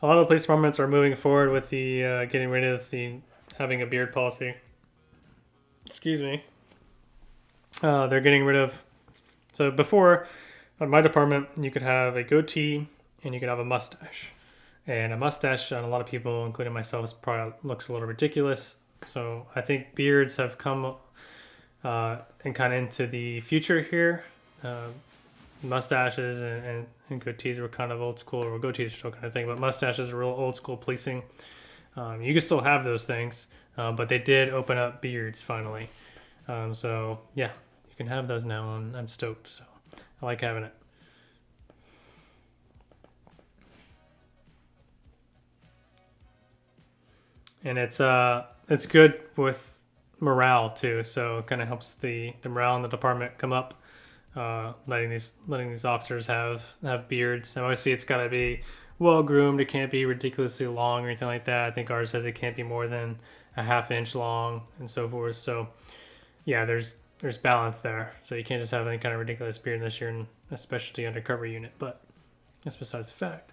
of police departments are moving forward with the getting rid of the having a beard policy. Excuse me. They're getting rid of. So before, at my department, you could have a goatee and you could have a mustache. And a mustache on a lot of people, including myself, probably looks a little ridiculous. So I think beards have come and kind of into the future here. Mustaches and goatees were kind of old school, or goatees are still kind of thing, but mustaches are real old school policing. You can still have those things, but they did open up beards finally. So yeah, you can have those now, and I'm stoked. So I like having it. And it's good with morale too. So it kind of helps the morale in the department come up. Letting these officers have beards. And obviously, it's got to be well groomed. It can't be ridiculously long or anything like that. I think ours says it can't be more than a ½ inch long and so forth. So yeah, there's balance there. So you can't just have any kind of ridiculous beard unless you're in a specialty undercover unit. But That's besides the fact.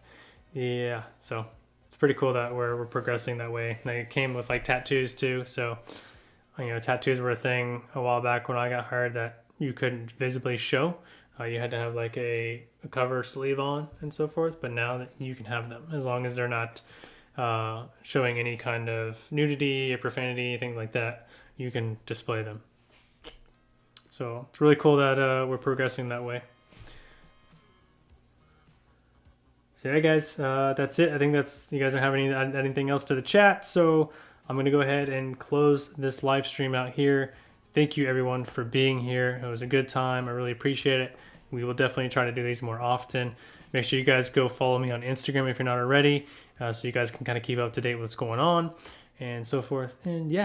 Yeah, so it's pretty cool that we're progressing that way. And it came with like tattoos too. So, tattoos were a thing a while back when I got hired that you couldn't visibly show. You had to have like a cover sleeve on and so forth. But now that you can have them as long as they're not showing any kind of nudity or profanity, anything like that, you can display them. So it's really cool that we're progressing that way. So yeah, guys, that's it. I think you guys don't have anything else to the chat. So I'm going to go ahead and close this live stream out here. Thank you everyone for being here. It was a good time. I really appreciate it. We will definitely try to do these more often. Make sure you guys go follow me on Instagram if you're not already, so you guys can kind of keep up to date with what's going on and so forth. And yeah.